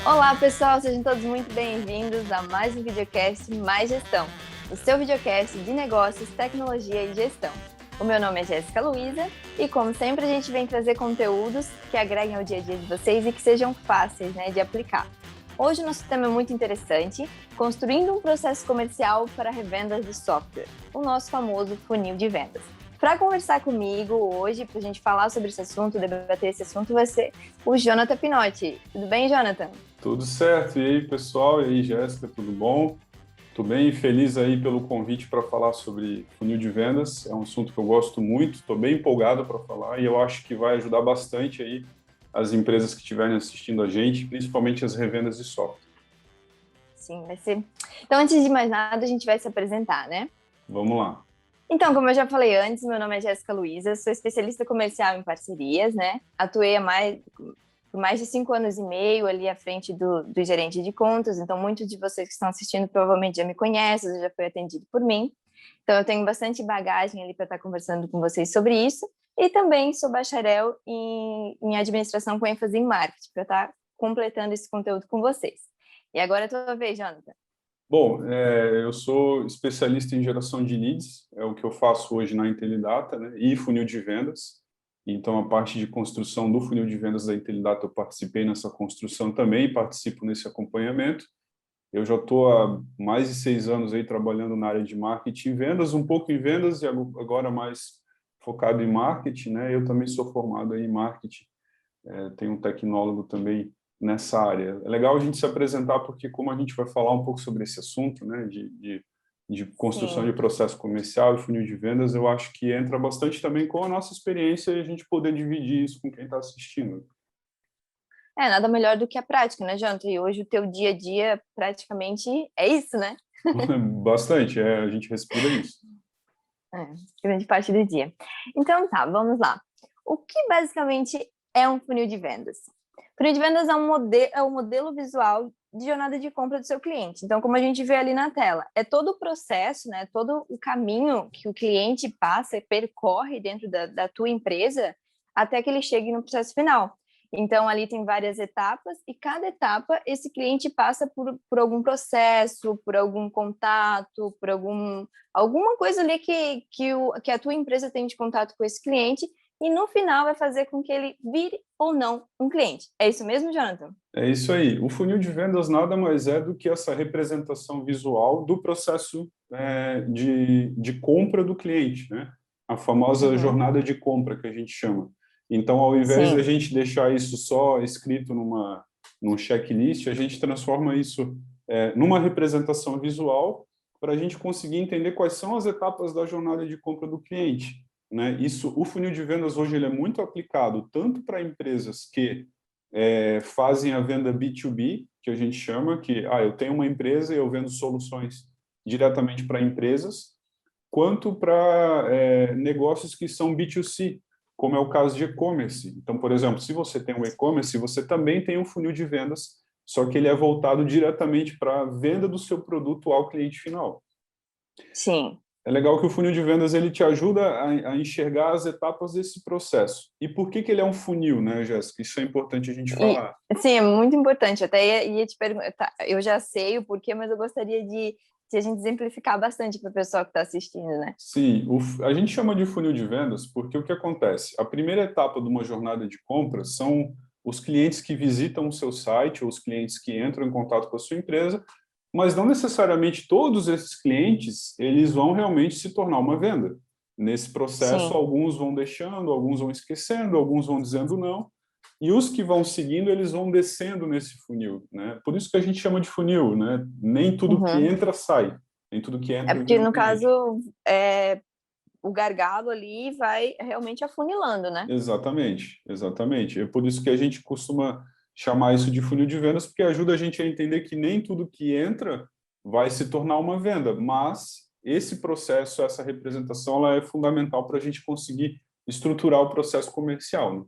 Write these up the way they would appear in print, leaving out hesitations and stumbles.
Olá, pessoal, sejam todos muito bem-vindos a mais um videocast Mais Gestão, o seu videocast de negócios, tecnologia e gestão. O meu nome é Jéssica Luiza e, como sempre, a gente vem trazer conteúdos que agreguem ao dia a dia de vocês e que sejam fáceis, de aplicar. Hoje o nosso tema é muito interessante, construindo um processo comercial para revendas de software, o nosso famoso funil de vendas. Para conversar comigo hoje, para a gente falar sobre esse assunto, debater esse assunto, vai ser o Jonathan Pinotti. Tudo bem, Jonathan? Tudo certo. E aí, pessoal? E aí, Jéssica, tudo bom? Estou bem feliz aí pelo convite para falar sobre funil de vendas. É um assunto que eu gosto muito, estou bem empolgado para falar e eu acho que vai ajudar bastante aí as empresas que estiverem assistindo a gente, principalmente as revendas de software. Sim, vai ser. Então, antes de mais nada, a gente vai se apresentar, né? Vamos lá. Então, como eu já falei antes, meu nome é Jéssica Luiza, sou especialista comercial em parcerias, né? Atuei por mais de 5 anos e meio ali à frente do gerente de contas, então muitos de vocês que estão assistindo provavelmente já me conhecem, já foi atendido por mim. Então, eu tenho bastante bagagem ali para estar conversando com vocês sobre isso. E também sou bacharel em administração com ênfase em marketing, para estar completando esse conteúdo com vocês. E agora é a tua vez, Jonathan. Bom, eu sou especialista em geração de leads, é o que eu faço hoje na Intelidata, né? E funil de vendas. Então, a parte de construção do funil de vendas da Intelidata, eu participei nessa construção também, participo nesse acompanhamento. Eu já estou há mais de 6 anos aí trabalhando na área de marketing e vendas, um pouco em vendas e agora mais focado em marketing, né? Eu também sou formado aí em marketing, tenho um tecnólogo também nessa área. É legal a gente se apresentar porque como a gente vai falar um pouco sobre esse assunto, né, de construção Sim. de processo comercial e funil de vendas, eu acho que entra bastante também com a nossa experiência e a gente poder dividir isso com quem está assistindo. Nada melhor do que a prática, né, Jonathan? E hoje o teu dia a dia praticamente é isso, né? Bastante, a gente respira isso. Grande parte do dia. Então tá, vamos lá. O que basicamente é um funil de vendas? Funil de vendas é um modelo visual de jornada de compra do seu cliente. Então, como a gente vê ali na tela, é todo o processo, né, todo o caminho que o cliente passa e percorre dentro da tua empresa até que ele chegue no processo final. Então, ali tem várias etapas e cada etapa esse cliente passa por algum processo, por algum contato, por alguma coisa ali que a tua empresa tem de contato com esse cliente e no final vai fazer com que ele vire ou não um cliente. É isso mesmo, Jonathan? É isso aí. O funil de vendas nada mais é do que essa representação visual do processo de compra do cliente, né? A famosa Uhum. jornada de compra que a gente chama. Então, ao invés da Sim. gente deixar isso só escrito num checklist, a gente transforma isso numa representação visual para a gente conseguir entender quais são as etapas da jornada de compra do cliente, né? O funil de vendas hoje ele é muito aplicado tanto para empresas que fazem a venda B2B, que a gente chama, que eu tenho uma empresa e eu vendo soluções diretamente para empresas, quanto para negócios que são B2C, como é o caso de e-commerce. Então, por exemplo, se você tem um e-commerce, você também tem um funil de vendas, só que ele é voltado diretamente para a venda do seu produto ao cliente final. Sim. É legal que o funil de vendas ele te ajuda a enxergar as etapas desse processo. E por que ele é um funil, né, Jéssica? Isso é importante a gente falar. Sim, é muito importante. Eu até ia te perguntar, eu já sei o porquê, mas eu gostaria de a gente exemplificar bastante para o pessoal que está assistindo, né? Sim, a gente chama de funil de vendas porque o que acontece? A primeira etapa de uma jornada de compra são os clientes que visitam o seu site ou os clientes que entram em contato com a sua empresa, mas não necessariamente todos esses clientes eles vão realmente se tornar uma venda. Nesse processo, Sim. alguns vão deixando, alguns vão esquecendo, alguns vão dizendo não, e os que vão seguindo, eles vão descendo nesse funil, né? Por isso que a gente chama de funil, né? Nem tudo que Uhum. entra sai, nem tudo que É entra porque, vira um no cliente. caso, o gargalo ali vai realmente afunilando, né? Exatamente, exatamente. É por isso que a gente costuma chamar isso de funil de vendas, porque ajuda a gente a entender que nem tudo que entra vai se tornar uma venda, mas esse processo, essa representação, ela é fundamental para a gente conseguir estruturar o processo comercial, né?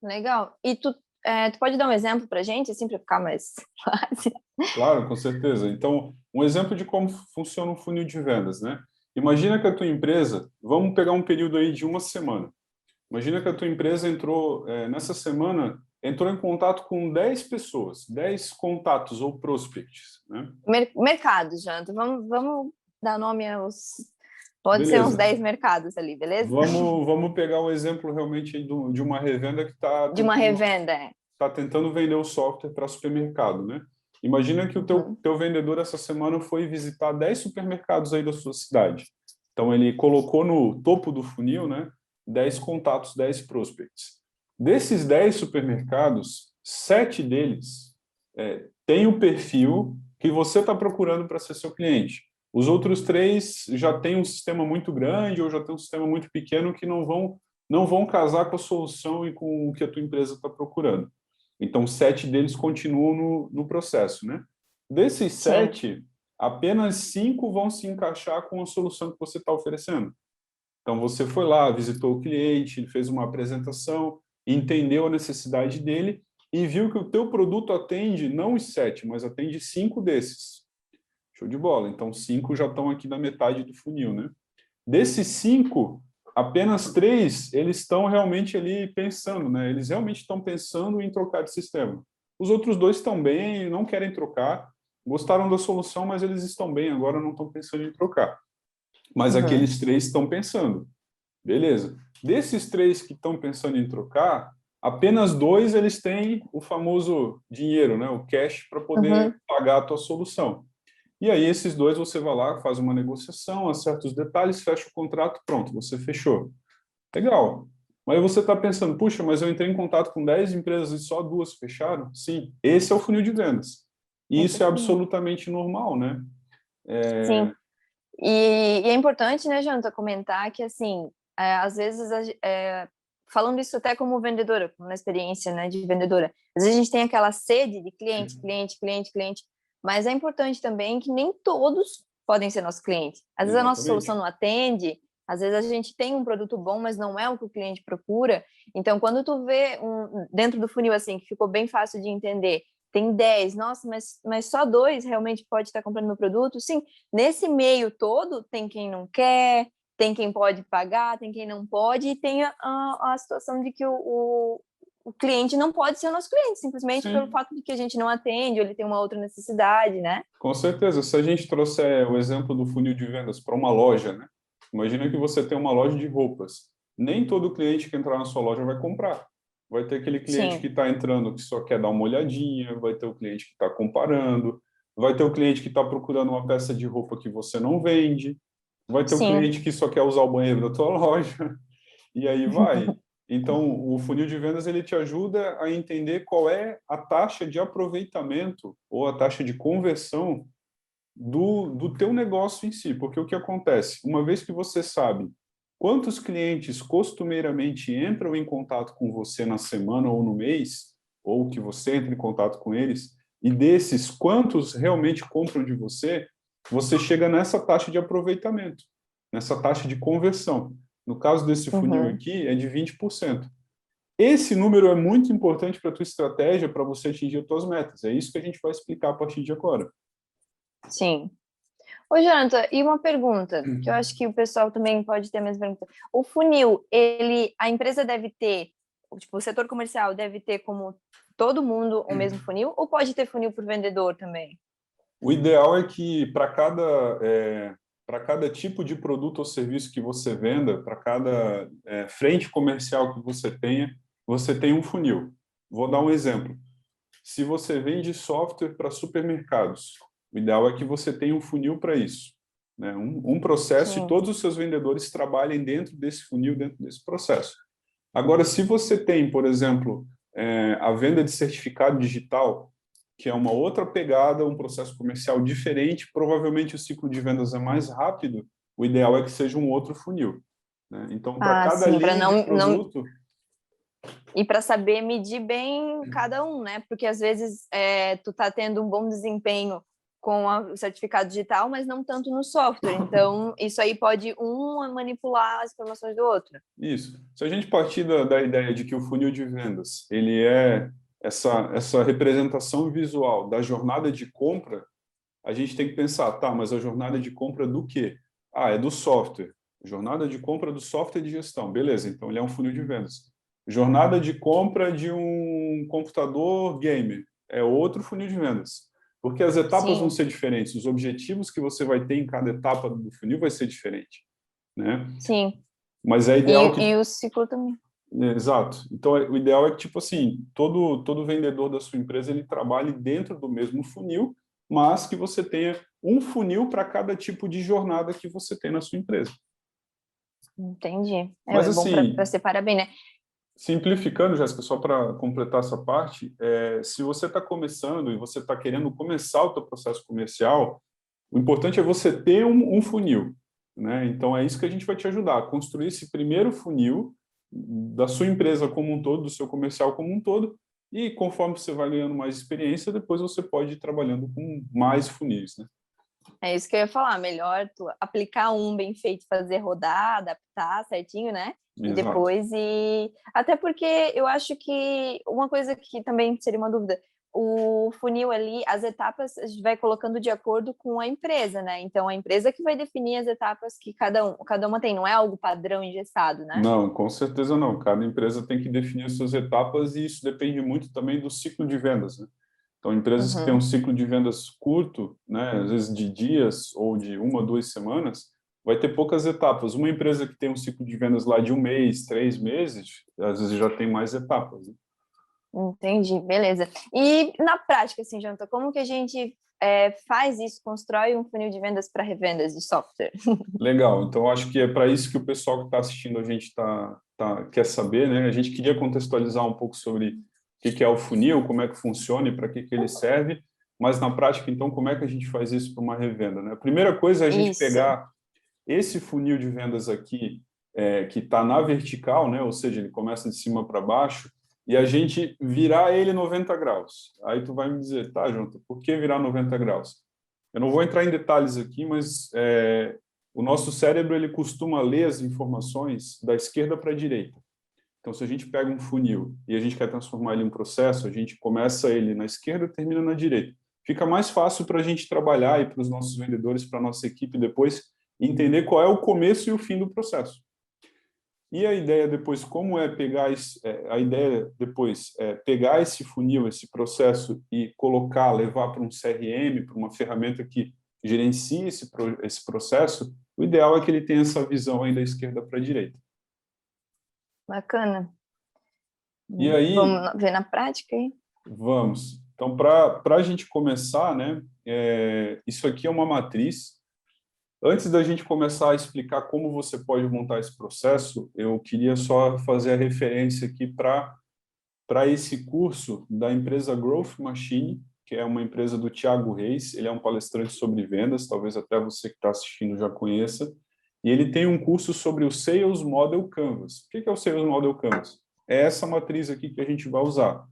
Legal. E tu Tu pode dar um exemplo para a gente, assim, para ficar mais fácil? Claro, com certeza. Então, um exemplo de como funciona um funil de vendas, né? Imagina que a tua empresa, vamos pegar um período aí de uma semana. Imagina que a tua empresa entrou, nessa semana, entrou em contato com 10 pessoas, 10 contatos ou prospects, né? Mercados, Janta. Vamos dar nome aos... Pode ser uns Beleza. 10 mercados ali, beleza? Vamos pegar um exemplo realmente aí de uma revenda que está De uma revenda, tentando vender o software para supermercado, né? Imagina que o teu vendedor essa semana foi visitar 10 supermercados aí da sua cidade. Então, ele colocou no topo do funil, né, 10 contatos, 10 prospects. Desses 10 supermercados, 7 deles têm o perfil que você está procurando para ser seu cliente. Os outros 3 já têm um sistema muito grande ou já têm um sistema muito pequeno que não vão casar com a solução e com o que a tua empresa está procurando. Então, 7 deles continuam no processo, né? Desses sim. 7, apenas 5 vão se encaixar com a solução que você está oferecendo. Então, você foi lá, visitou o cliente, fez uma apresentação, entendeu a necessidade dele e viu que o teu produto atende não os 7, mas atende 5 desses. Show de bola. Então, 5 já estão aqui na metade do funil, né? Desses 5, apenas 3, eles estão realmente ali pensando, né? Eles realmente estão pensando em trocar de sistema. Os outros 2 estão bem, não querem trocar, gostaram da solução, mas eles estão bem, agora não estão pensando em trocar. Mas aqueles 3 estão pensando. Beleza. Desses 3 que estão pensando em trocar, apenas 2 eles têm o famoso dinheiro, né? O cash para poder pagar a tua solução. E aí, esses 2, você vai lá, faz uma negociação, acerta os detalhes, fecha o contrato, pronto, você fechou. Legal. Mas aí você está pensando, puxa, mas eu entrei em contato com 10 empresas e só 2 fecharam? Sim, esse é o funil de vendas. E isso é absolutamente normal, né? Sim. E é importante, né, Janta, comentar que, assim, às vezes, falando isso até como vendedora, na experiência, né, de vendedora, às vezes a gente tem aquela sede de cliente, cliente, cliente, cliente, mas é importante também que nem todos podem ser nosso cliente. Às vezes a nossa solução não atende, às vezes a gente tem um produto bom, mas não é o que o cliente procura. Então, quando tu vê dentro do funil, assim, que ficou bem fácil de entender, tem 10, nossa, mas só 2 realmente pode estar comprando meu produto? Sim, nesse meio todo, tem quem não quer, tem quem pode pagar, tem quem não pode, e tem a situação de que o cliente não pode ser o nosso cliente, simplesmente Sim. pelo fato de que a gente não atende, ou ele tem uma outra necessidade, né? Com certeza. Se a gente trouxer o exemplo do funil de vendas para uma loja, né? Imagina que você tem uma loja de roupas. Nem todo cliente que entrar na sua loja vai comprar. Vai ter aquele cliente que está entrando que só quer dar uma olhadinha, vai ter o cliente que está comparando, vai ter o cliente que está procurando uma peça de roupa que você não vende, vai ter o cliente que só quer usar o banheiro da tua loja, e aí vai. Então, o funil de vendas ele te ajuda a entender qual é a taxa de aproveitamento ou a taxa de conversão do teu negócio em si. Porque o que acontece? Uma vez que você sabe quantos clientes costumeiramente entram em contato com você na semana ou no mês, ou que você entra em contato com eles, e desses, quantos realmente compram de você, você chega nessa taxa de aproveitamento, nessa taxa de conversão. No caso desse funil aqui, é de 20%. Esse número é muito importante para a tua estratégia, para você atingir as tuas metas. É isso que a gente vai explicar a partir de agora. Sim. Ô, Jonathan, e uma pergunta, que eu acho que o pessoal também pode ter a mesma pergunta. O funil, a empresa deve ter, tipo, o setor comercial deve ter como todo mundo o mesmo funil, ou pode ter funil por vendedor também? O ideal é que para cada tipo de produto ou serviço que você venda, para cada frente comercial que você tem um funil. Vou dar um exemplo. Se você vende software para supermercados, o ideal é que você tenha um funil para isso, né? Um processo e todos os seus vendedores trabalhem dentro desse funil, dentro desse processo. Agora, se você tem, por exemplo, a venda de certificado digital, que é uma outra pegada, um processo comercial diferente, provavelmente o ciclo de vendas é mais rápido, o ideal é que seja um outro funil, né? Então, para cada linha de produto... E para saber medir bem cada um, né? Porque às vezes tu tá tendo um bom desempenho com o certificado digital, mas não tanto no software. Então, isso aí pode manipular as informações do outro. Isso. Se a gente partir da ideia de que o funil de vendas, ele é essa representação visual da jornada de compra, a gente tem que pensar, tá, mas a jornada de compra do quê? Ah, é do software. Jornada de compra do software de gestão. Beleza, então ele é um funil de vendas. Jornada de compra de um computador gamer. É outro funil de vendas. Porque as etapas vão Sim, ser diferentes. Os objetivos que você vai ter em cada etapa do funil vai ser diferente, né? sim. Mas é ideal E que... o ciclo também. Exato. Então, o ideal é que, tipo assim, todo vendedor da sua empresa, ele trabalhe dentro do mesmo funil, mas que você tenha um funil para cada tipo de jornada que você tem na sua empresa. Entendi. Mas, É bom para assim, separar bem, né? simplificando, Jéssica, só para completar essa parte, se você está começando e você está querendo começar o seu processo comercial, o importante é você ter um funil, né? Então, é isso que a gente vai te ajudar, a construir esse primeiro funil da sua empresa como um todo, do seu comercial como um todo, e conforme você vai ganhando mais experiência, depois você pode ir trabalhando com mais funis, né? É isso que eu ia falar. Melhor tu aplicar um bem feito, fazer rodar, adaptar certinho, né? E Exato. depois até porque eu acho que uma coisa que também seria uma dúvida, o funil ali, as etapas a gente vai colocando de acordo com a empresa, né? Então a empresa que vai definir as etapas que cada uma tem, não é algo padrão engessado, né? Não, com certeza não. Cada empresa tem que definir as suas etapas e isso depende muito também do ciclo de vendas, né? Então, empresas que têm um Uhum. ciclo de vendas curto, né, às vezes de dias ou de 1 a 2 semanas, vai ter poucas etapas. Uma empresa que tem um ciclo de vendas lá de 1 mês, 3 meses, às vezes já tem mais etapas, né? Entendi, beleza. E na prática, assim, Janta, como que a gente faz isso, constrói um funil de vendas para revendas de software? Legal. Então, acho que é para isso que o pessoal que está assistindo a gente quer saber, né? A gente queria contextualizar um pouco sobre o que é o funil, como é que funciona e para que ele serve, mas na prática, então, como é que a gente faz isso para uma revenda, né? A primeira coisa é a gente Isso. pegar esse funil de vendas aqui, que está na vertical, né? Ou seja, ele começa de cima para baixo, e a gente virar ele 90 graus. Aí tu vai me dizer, tá, Jonathan, por que virar 90 graus? Eu não vou entrar em detalhes aqui, mas o nosso cérebro ele costuma ler as informações da esquerda para a direita. Então, se a gente pega um funil e a gente quer transformar ele em um processo, a gente começa ele na esquerda e termina na direita. Fica mais fácil para a gente trabalhar e para os nossos vendedores, para a nossa equipe depois, entender qual é o começo e o fim do processo. E a ideia depois, como é pegar a ideia depois é pegar esse funil, esse processo e colocar, levar para um CRM, para uma ferramenta que gerencie esse processo, o ideal é que ele tenha essa visão aí da esquerda para a direita. Bacana. E aí, Vamos ver na prática aí? vamos. Então, para a gente começar, né, isso aqui é uma matriz. Antes da gente começar a explicar como você pode montar esse processo, eu queria só fazer a referência aqui para esse curso da empresa Growth Machine, que é uma empresa do Thiago Reis. Ele é um palestrante sobre vendas, talvez até você que está assistindo já conheça. E ele tem um curso sobre o Sales Model Canvas. O que é o Sales Model Canvas? É essa matriz aqui que a gente vai usar.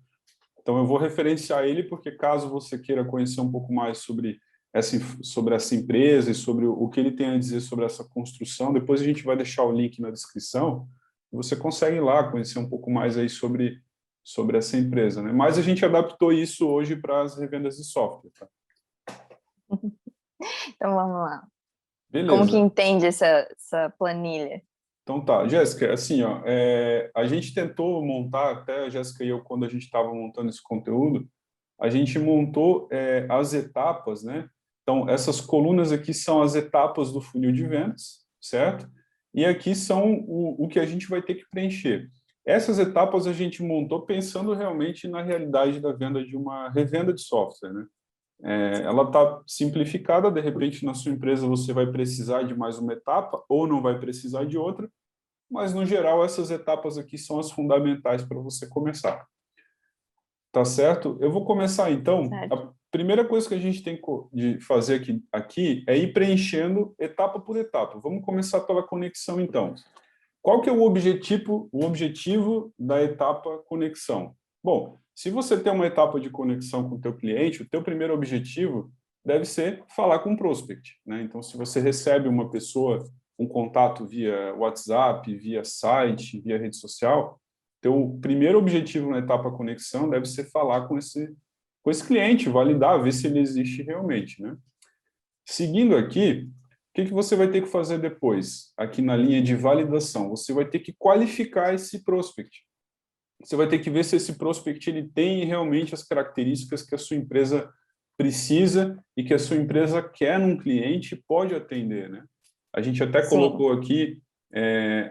Então, eu vou referenciar ele porque, caso você queira conhecer um pouco mais sobre essa empresa e sobre o que ele tem a dizer sobre essa construção, depois a gente vai deixar o link na descrição. Você consegue ir lá conhecer um pouco mais aí sobre essa empresa, né? Mas a gente adaptou isso hoje para as revendas de software, tá? Então vamos lá. Como que Beleza. entende essa planilha? Então tá, Jéssica, assim, ó, a gente tentou montar, até a Jéssica e eu, quando a gente estava montando esse conteúdo, a gente montou as etapas, né? Então, essas colunas aqui são as etapas do funil de vendas, certo? E aqui são o que a gente vai ter que preencher. Essas etapas a gente montou pensando realmente na realidade da venda de uma revenda de software, né? Ela está simplificada, de repente na sua empresa você vai precisar de mais uma etapa ou não vai precisar de outra, mas no geral essas etapas aqui são as fundamentais para você começar. Tá certo? Eu vou começar então. Certo. A primeira coisa que a gente tem de fazer aqui é ir preenchendo etapa por etapa. Vamos começar pela conexão então. Qual que é o objetivo da etapa conexão? Bom, se você tem uma etapa de conexão com o teu cliente, o teu primeiro objetivo deve ser falar com o prospect, né? Então, se você recebe uma pessoa, um contato via WhatsApp, via site, via rede social, Teu primeiro objetivo na etapa conexão deve ser falar com esse cliente, validar, ver se ele existe realmente, né? Seguindo aqui, o que você vai ter que fazer depois? Aqui na linha de validação, você vai ter que qualificar esse prospect. Você vai ter que ver se esse prospect ele tem realmente as características que a sua empresa precisa e que a sua empresa quer num cliente e pode atender, né? A gente até colocou aqui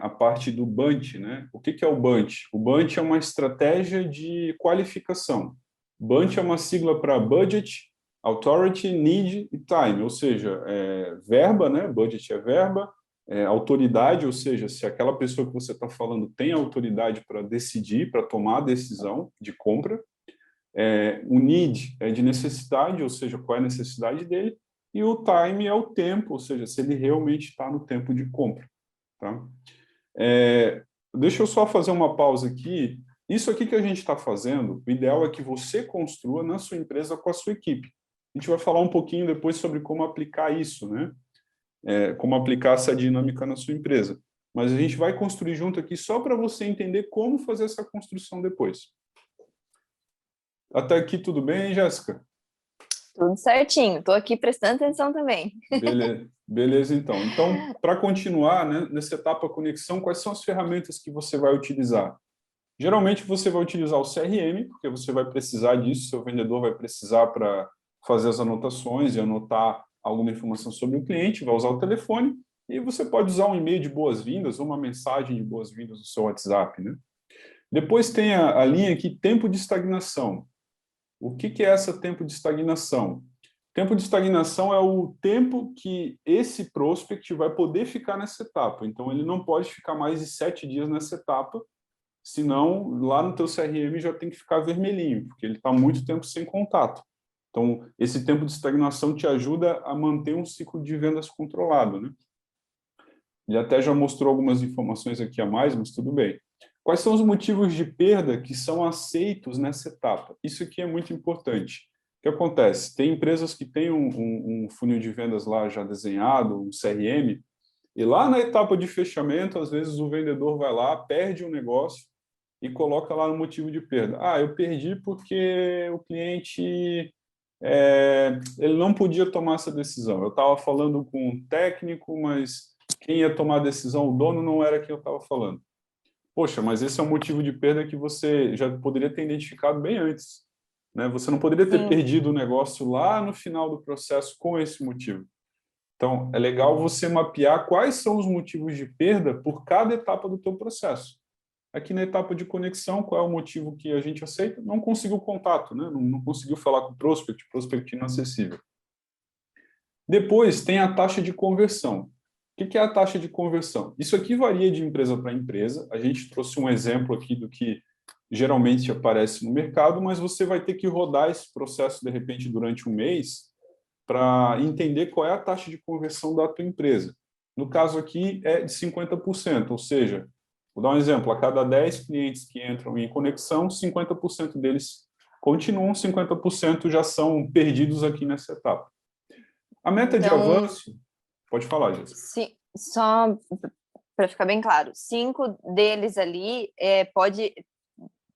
a parte do BUNT, né? O que é o BUNT? O BUNT é uma estratégia de qualificação. BUNT é uma sigla para Budget, Authority, Need e Time, ou seja, verba, né? Budget é verba, autoridade, ou seja, se aquela pessoa que você está falando tem autoridade para decidir, para tomar a decisão de compra. O need é de necessidade, ou seja, qual é a necessidade dele, e o time é o tempo, ou seja, se ele realmente está no tempo de compra. Tá? Deixa eu só fazer uma pausa aqui. Isso aqui que a gente está fazendo, o ideal é que você construa na sua empresa com a sua equipe. A gente vai falar um pouquinho depois sobre como aplicar isso, né? Como aplicar essa dinâmica na sua empresa. Mas a gente vai construir junto aqui só para você entender como fazer essa construção depois. Até aqui tudo bem, Jéssica? Tudo certinho, estou aqui prestando atenção também. Beleza, então. Então, para continuar, né, nessa etapa conexão, quais são as ferramentas que você vai utilizar? Geralmente você vai utilizar o CRM, porque você vai precisar disso, seu vendedor vai precisar para fazer as anotações e anotar alguma informação sobre o cliente, vai usar o telefone, e você pode usar um e-mail de boas-vindas ou uma mensagem de boas-vindas no seu WhatsApp, né? Depois tem a linha aqui, tempo de estagnação. O que é essa tempo de estagnação? Tempo de estagnação é o tempo que esse prospect vai poder ficar nessa etapa. Então, ele não pode ficar mais de 7 dias nessa etapa, senão lá no teu CRM já tem que ficar vermelhinho, porque ele está muito tempo sem contato. Então, esse tempo de estagnação te ajuda a manter um ciclo de vendas controlado, né? Ele até já mostrou algumas informações aqui a mais, mas tudo bem. Quais são os motivos de perda que são aceitos nessa etapa? Isso aqui é muito importante. O que acontece? Tem empresas que têm um funil de vendas lá já desenhado, um CRM, e lá na etapa de fechamento, às vezes o vendedor vai lá, perde um negócio e coloca lá no motivo de perda. Eu perdi porque o cliente ele não podia tomar essa decisão. Eu estava falando com um técnico, mas quem ia tomar a decisão, o dono, não era quem eu estava falando. Poxa, mas esse é um motivo de perda que você já poderia ter identificado bem antes, né? Você não poderia ter perdido o negócio lá no final do processo com esse motivo. Então, é legal você mapear quais são os motivos de perda por cada etapa do teu processo. Aqui na etapa de conexão, qual é o motivo que a gente aceita? Não conseguiu contato, né? Não conseguiu falar com o prospect inacessível. Depois tem a taxa de conversão. O que é a taxa de conversão? Isso aqui varia de empresa para empresa. A gente trouxe um exemplo aqui do que geralmente aparece no mercado, mas você vai ter que rodar esse processo, de repente, durante um mês, para entender qual é a taxa de conversão da tua empresa. No caso aqui, é de 50%, ou seja, vou dar um exemplo, a cada 10 clientes que entram em conexão, 50% deles continuam, 50% já são perdidos aqui nessa etapa. A meta de avanço... Pode falar, Jéssica. Só para ficar bem claro, 5 deles ali pode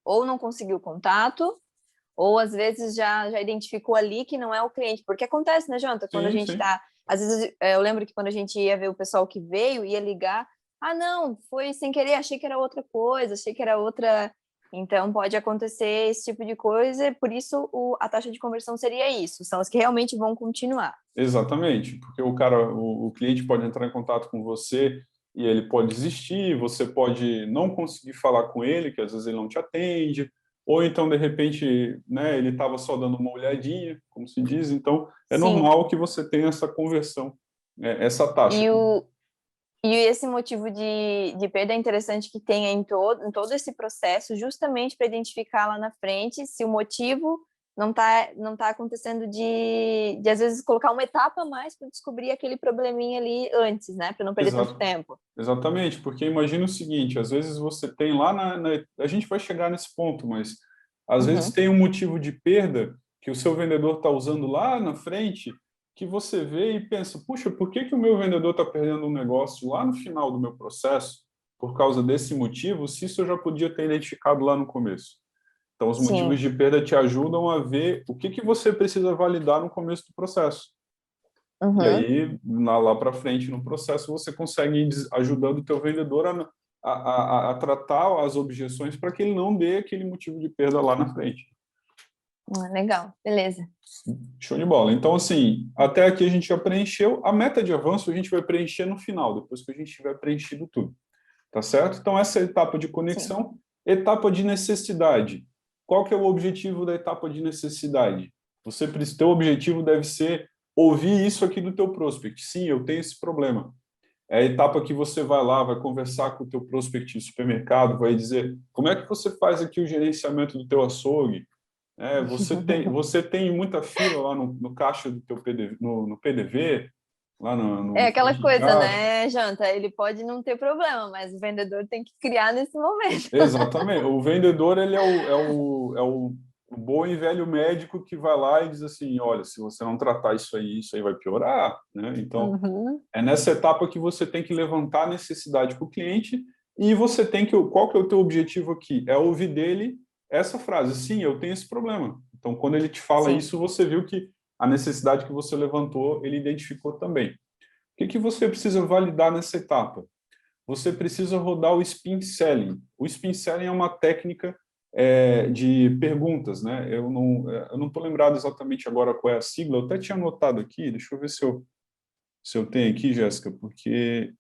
ou não conseguir o contato, ou às vezes já identificou ali que não é o cliente, porque acontece, né, Jonathan? Quando a gente está... Às vezes, eu lembro que quando a gente ia ver o pessoal que veio, ia ligar, não, foi sem querer, achei que era outra coisa, achei que era outra... Então, pode acontecer esse tipo de coisa, por isso a taxa de conversão seria isso, são as que realmente vão continuar. Exatamente, porque o cliente pode entrar em contato com você e ele pode desistir, você pode não conseguir falar com ele, que às vezes ele não te atende, ou então, de repente, né, ele estava só dando uma olhadinha, como se diz, então é normal que você tenha essa conversão, essa taxa. E esse motivo de perda é interessante que tenha em todo esse processo, justamente para identificar lá na frente se o motivo não tá acontecendo de às vezes colocar uma etapa a mais para descobrir aquele probleminha ali antes, né? Para não perder tanto tempo. Exatamente, porque imagina o seguinte, às vezes você tem lá a gente vai chegar nesse ponto, mas às vezes tem um motivo de perda que o seu vendedor está usando lá na frente, que você vê e pensa, puxa, por que o meu vendedor está perdendo um negócio lá no final do meu processo? por causa desse motivo, se isso eu já podia ter identificado lá no começo. Então, os Sim. motivos de perda te ajudam a ver o que você precisa validar no começo do processo. E aí, lá para frente, no processo, você consegue ir ajudando o teu vendedor a tratar as objeções para que ele não dê aquele motivo de perda lá na frente. Legal, beleza. Show de bola. Então, assim, até aqui a gente já preencheu. A meta de avanço a gente vai preencher no final, depois que a gente tiver preenchido tudo. Tá certo? Então, essa é a etapa de conexão. Sim. Etapa de necessidade. Qual que é o objetivo da etapa de necessidade? Teu objetivo deve ser ouvir isso aqui do teu prospect. Sim, eu tenho esse problema. É a etapa que você vai lá, vai conversar com o teu prospect de supermercado, vai dizer como é que você faz aqui o gerenciamento do teu açougue. Você tem muita fila lá no caixa do teu PDV, no PDV, lá no aquela coisa, né, Janta? Ele pode não ter problema, mas o vendedor tem que criar nesse momento. Exatamente. O vendedor, ele é o bom e velho médico que vai lá e diz assim, olha, se você não tratar isso aí vai piorar, né? Então, é nessa etapa que você tem que levantar a necessidade para o cliente e você tem que... Qual que é o teu objetivo aqui? É ouvir dele essa frase, sim, eu tenho esse problema. Então, quando ele te fala isso, você viu que a necessidade que você levantou, ele identificou também. O que você precisa validar nessa etapa? Você precisa rodar o spin selling. O spin selling é uma técnica de perguntas, né? Eu não estou lembrado exatamente agora qual é a sigla, eu até tinha anotado aqui, deixa eu ver se eu tenho aqui, Jéssica, porque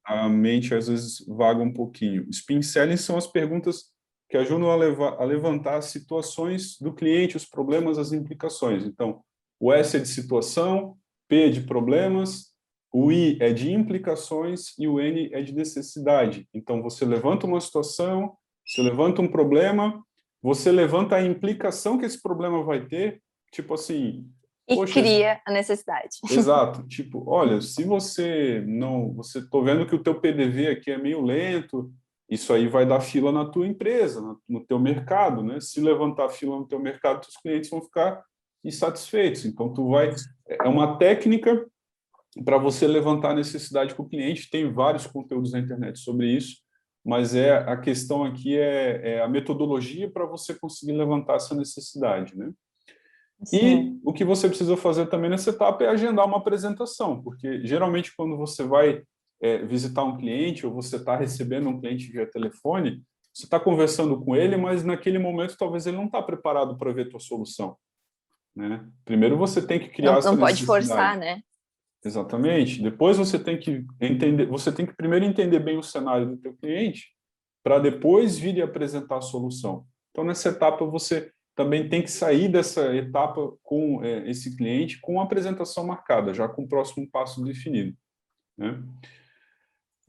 a mente às vezes vaga um pouquinho. Spin selling são as perguntas que ajudam a levantar as situações do cliente, os problemas, as implicações. Então, o S é de situação, P é de problemas, o I é de implicações e o N é de necessidade. Então, você levanta uma situação, você levanta um problema, você levanta a implicação que esse problema vai ter, tipo assim... E cria a necessidade. Exato. Tipo, olha, se você não... Tô vendo que o teu PDV aqui é meio lento, isso aí vai dar fila na tua empresa, no teu mercado, né? Se levantar fila no teu mercado, os clientes vão ficar insatisfeitos. Então, é uma técnica para você levantar a necessidade com o cliente. Tem vários conteúdos na internet sobre isso, mas a questão aqui é a metodologia para você conseguir levantar essa necessidade, né? Sim. E o que você precisa fazer também nessa etapa é agendar uma apresentação, porque geralmente quando você vai visitar um cliente ou você está recebendo um cliente via telefone, você está conversando com ele, mas naquele momento talvez ele não está preparado para ver a tua solução, né? Primeiro você tem que criar essa necessidade. Não pode forçar, né? Exatamente. Depois você tem que entender, você tem que primeiro entender bem o cenário do teu cliente para depois vir e apresentar a solução. Então nessa etapa você também tem que sair dessa etapa com esse cliente com a apresentação marcada, já com o próximo passo definido, né?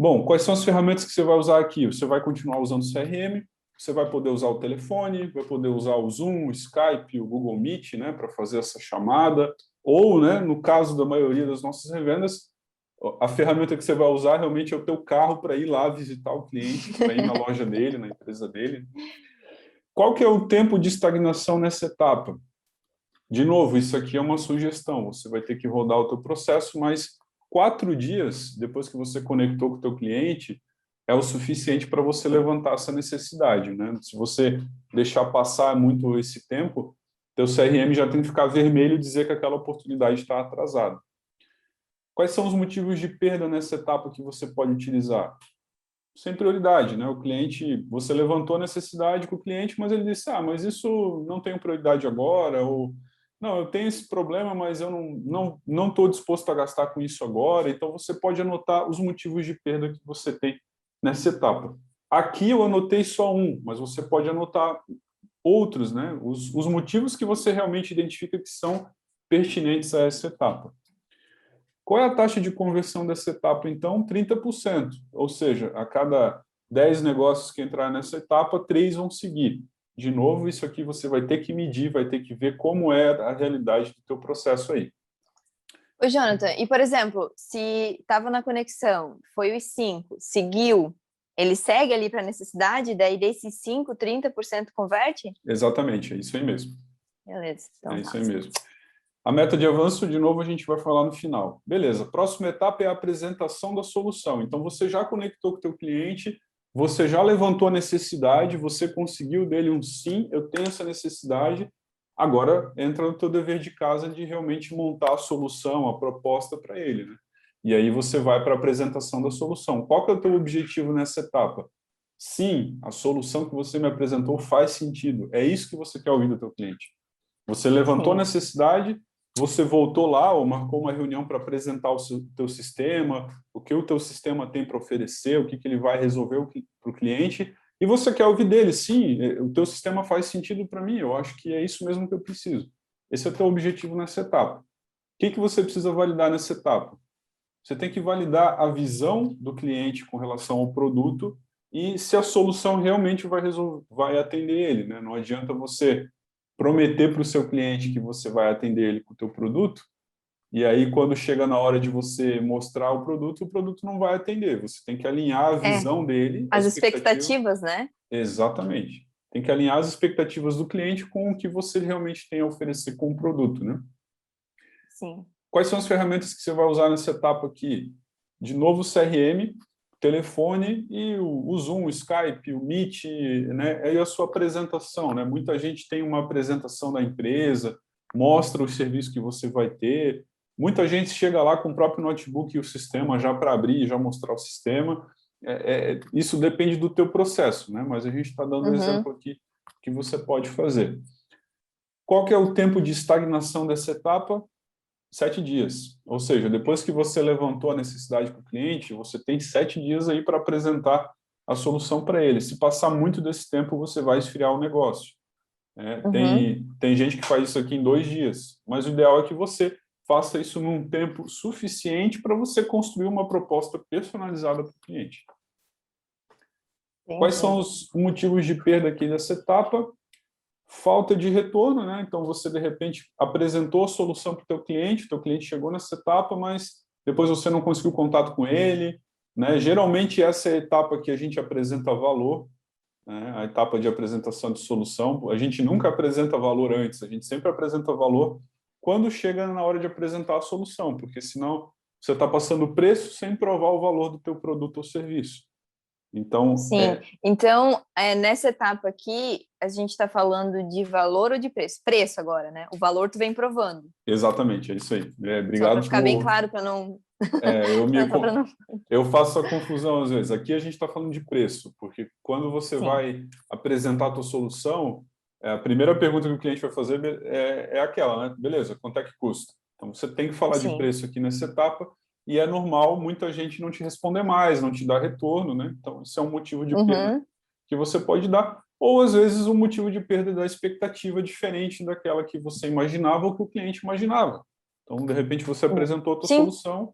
Bom, quais são as ferramentas que você vai usar aqui? Você vai continuar usando o CRM, você vai poder usar o telefone, vai poder usar o Zoom, o Skype, o Google Meet, né, para fazer essa chamada, ou, né, no caso da maioria das nossas revendas, a ferramenta que você vai usar realmente é o teu carro para ir lá visitar o cliente, para ir na loja dele, na empresa dele. Qual que é o tempo de estagnação nessa etapa? De novo, isso aqui é uma sugestão, você vai ter que rodar o teu processo, mas 4 dias depois que você conectou com o teu cliente é o suficiente para você levantar essa necessidade, né? Se você deixar passar muito esse tempo, teu CRM já tem que ficar vermelho e dizer que aquela oportunidade está atrasada. Quais são os motivos de perda nessa etapa que você pode utilizar? Sem prioridade, né? O cliente, você levantou a necessidade com o cliente, mas ele disse, mas isso não tem prioridade agora, ou não, eu tenho esse problema, mas eu não estou disposto a gastar com isso agora. Então, você pode anotar os motivos de perda que você tem nessa etapa. Aqui eu anotei só um, mas você pode anotar outros, né? Os motivos que você realmente identifica que são pertinentes a essa etapa. Qual é a taxa de conversão dessa etapa, então? 30%. Ou seja, a cada 10 negócios que entrar nessa etapa, 3 vão seguir. De novo, isso aqui você vai ter que medir, vai ter que ver como é a realidade do teu processo aí. Ô, Jonathan, e por exemplo, se estava na conexão, foi os 5, seguiu, ele segue ali para a necessidade, daí desses 5, 30% converte? Exatamente, é isso aí mesmo. Beleza. Então, é isso aí mesmo. A meta de avanço, de novo, a gente vai falar no final. Beleza, próxima etapa é a apresentação da solução. Então, você já conectou com o teu cliente, você já levantou a necessidade, você conseguiu dele um sim, eu tenho essa necessidade, agora entra no teu dever de casa de realmente montar a solução, a proposta para ele, né? E aí você vai para a apresentação da solução. Qual que é o teu objetivo nessa etapa? Sim, a solução que você me apresentou faz sentido. É isso que você quer ouvir do teu cliente. Você levantou a Sim. necessidade, você voltou lá ou marcou uma reunião para apresentar o teu sistema, o que o teu sistema tem para oferecer, o que ele vai resolver para o cliente, e você quer ouvir dele, sim, o teu sistema faz sentido para mim, eu acho que é isso mesmo que eu preciso. Esse é o teu objetivo nessa etapa. O que você precisa validar nessa etapa? Você tem que validar a visão do cliente com relação ao produto e se a solução realmente vai atender ele, né? Não adianta você prometer para o seu cliente que você vai atender ele com o teu produto, e aí quando chega na hora de você mostrar o produto não vai atender. Você tem que alinhar a visão dele, a As expectativa. expectativas, né? Exatamente. Tem que alinhar as expectativas do cliente com o que você realmente tem a oferecer com o produto, né? Sim. Quais são as ferramentas que você vai usar nessa etapa aqui? De novo, o CRM, telefone e o Zoom, o Skype, o Meet, né? E a sua apresentação, né? Muita gente tem uma apresentação da empresa, mostra o serviço que você vai ter. Muita gente chega lá com o próprio notebook e o sistema já para abrir e já mostrar o sistema. Isso depende do teu processo, né? Mas a gente está dando um exemplo aqui que você pode fazer. Qual que é o tempo de estagnação dessa etapa? 7 dias. Ou seja, depois que você levantou a necessidade para o cliente, você tem 7 dias aí para apresentar a solução para ele. Se passar muito desse tempo, você vai esfriar o negócio. Tem gente que faz isso aqui em 2 dias, mas o ideal é que você faça isso num tempo suficiente para você construir uma proposta personalizada para o cliente. Quais são os motivos de perda aqui dessa etapa? Falta de retorno, né? Então você de repente apresentou a solução para o teu cliente chegou nessa etapa, mas depois você não conseguiu contato com ele, né? Geralmente essa é a etapa que a gente apresenta valor, né? A etapa de apresentação de solução. A gente nunca apresenta valor antes, a gente sempre apresenta valor quando chega na hora de apresentar a solução, porque senão você está passando preço sem provar o valor do teu produto ou serviço. Então, sim. Então, nessa etapa aqui, a gente está falando de valor ou de preço? Preço agora, né? O valor tu vem provando. Exatamente, é isso aí. Só para Obrigado ficar bem por... claro, para não... não... Eu faço a confusão às vezes. Aqui a gente está falando de preço, porque quando você Sim. vai apresentar a tua solução, a primeira pergunta que o cliente vai fazer é aquela, né? Beleza, quanto é que custa? Então, você tem que falar de preço aqui nessa etapa, e é normal muita gente não te responder mais, não te dar retorno, né? Então, isso é um motivo de perda que você pode dar, ou às vezes um motivo de perda da expectativa diferente daquela que você imaginava ou que o cliente imaginava. Então, de repente, você apresentou a tua solução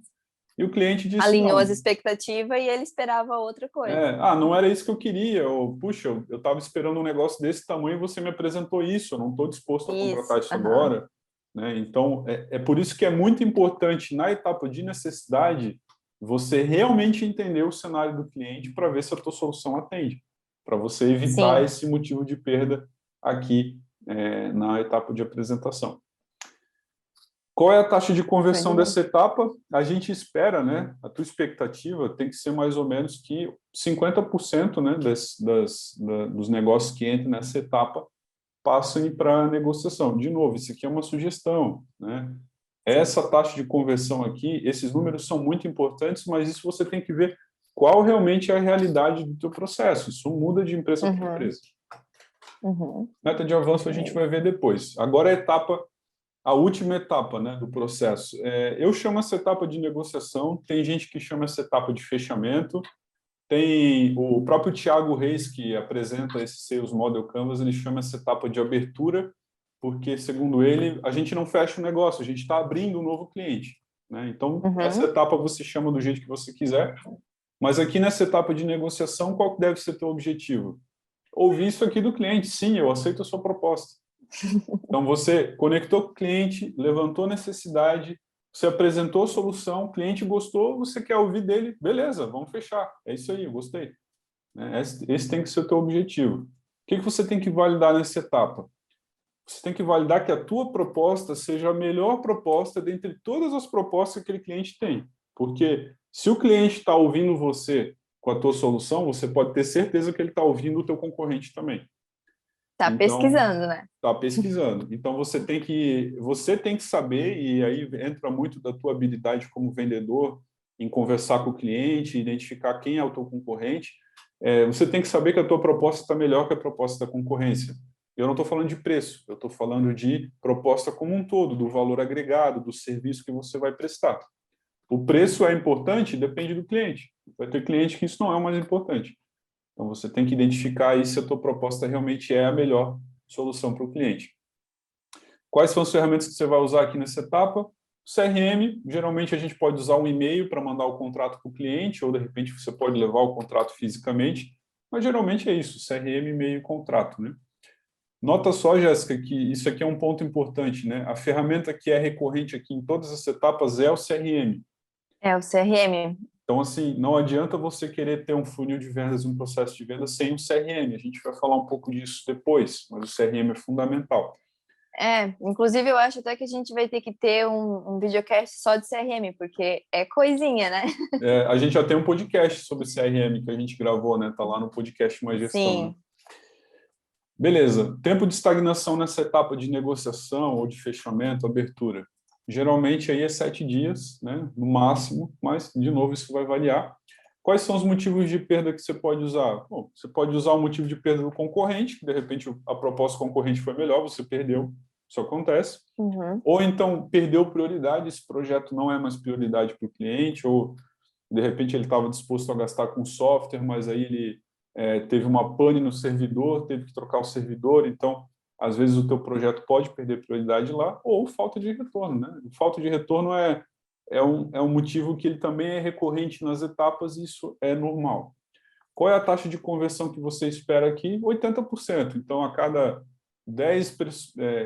e o cliente disse, alinhou não, as expectativas e ele esperava outra coisa. não era isso que eu queria, ou, puxa, eu estava esperando um negócio desse tamanho e você me apresentou isso, eu não estou disposto a contratar isso agora. Né? Então, é por isso que é muito importante, na etapa de necessidade, você realmente entender o cenário do cliente para ver se a tua solução atende, para você evitar esse motivo de perda aqui na etapa de apresentação. Qual é a taxa de conversão dessa etapa? A gente espera, né? A tua expectativa tem que ser mais ou menos que 50%, né, dos negócios que entram nessa etapa passem para negociação. De novo, isso aqui é uma sugestão, né? Essa taxa de conversão aqui, esses números são muito importantes, mas isso você tem que ver qual realmente é a realidade do teu processo. Isso muda de empresa para empresa. Meta de avanço a gente vai ver depois. Agora a última etapa, né, do processo. Eu chamo essa etapa de negociação, tem gente que chama essa etapa de fechamento, tem o próprio Thiago Reis, que apresenta esse Sales Model Canvas, ele chama essa etapa de abertura, porque, segundo ele, a gente não fecha o negócio, a gente está abrindo um novo cliente. Né? Então, essa etapa você chama do jeito que você quiser, mas aqui nessa etapa de negociação, qual deve ser o teu objetivo? Ouvir isso aqui do cliente, sim, eu aceito a sua proposta. Então, você conectou com o cliente, levantou a necessidade, você apresentou a solução, o cliente gostou, você quer ouvir dele, beleza, vamos fechar. É isso aí, eu gostei. Esse tem que ser o teu objetivo. O que você tem que validar nessa etapa? você tem que validar que a tua proposta seja a melhor proposta dentre todas as propostas que aquele cliente tem. Porque se o cliente está ouvindo você com a tua solução, você pode ter certeza que ele está ouvindo o teu concorrente também. Tá Então, pesquisando, né? está pesquisando. Então, você tem que saber, e aí entra muito da tua habilidade como vendedor, em conversar com o cliente, identificar quem é o teu concorrente. Você tem que saber que a tua proposta está melhor que a proposta da concorrência. Eu não estou falando de preço, eu estou falando de proposta como um todo, do valor agregado, do serviço que você vai prestar. O preço é importante? Depende do cliente. Vai ter cliente que isso não é o mais importante. Então, você tem que identificar aí se a tua proposta realmente é a melhor solução para o cliente. Quais são as ferramentas que você vai usar aqui nessa etapa? CRM, geralmente a gente pode usar um e-mail para mandar o contrato para o cliente, ou de repente você pode levar o contrato fisicamente, mas geralmente é isso, CRM, e-mail e contrato, né? Nota só, Jéssica, que isso aqui é um ponto importante, né? A ferramenta que é recorrente aqui em todas as etapas é o CRM. É o CRM. Então, assim, não adianta você querer ter um funil de vendas, um processo de vendas sem um CRM. A gente vai falar um pouco disso depois, mas o CRM é fundamental. Inclusive eu acho até que a gente vai ter que ter um videocast só de CRM, porque é coisinha, né? A gente já tem um podcast sobre CRM que a gente gravou, né? Tá lá no podcast Mais Gestão, né? Sim. Beleza. Tempo de estagnação nessa etapa de negociação ou de fechamento, abertura. Geralmente aí é 7 dias, né? No máximo, mas, de novo, isso vai variar. Quais são os motivos de perda que você pode usar? Bom, você pode usar o motivo de perda do concorrente, que de repente a proposta concorrente foi melhor, você perdeu, isso acontece. Uhum. Ou então perdeu prioridade, esse projeto não é mais prioridade para o cliente, ou de repente ele estava disposto a gastar com software, mas aí ele teve uma pane no servidor, teve que trocar o servidor, então às vezes o teu projeto pode perder prioridade lá, ou falta de retorno, né? Falta de retorno é um motivo que ele também é recorrente nas etapas, e isso é normal. Qual é a taxa de conversão que você espera aqui? 80%. Então, a cada 10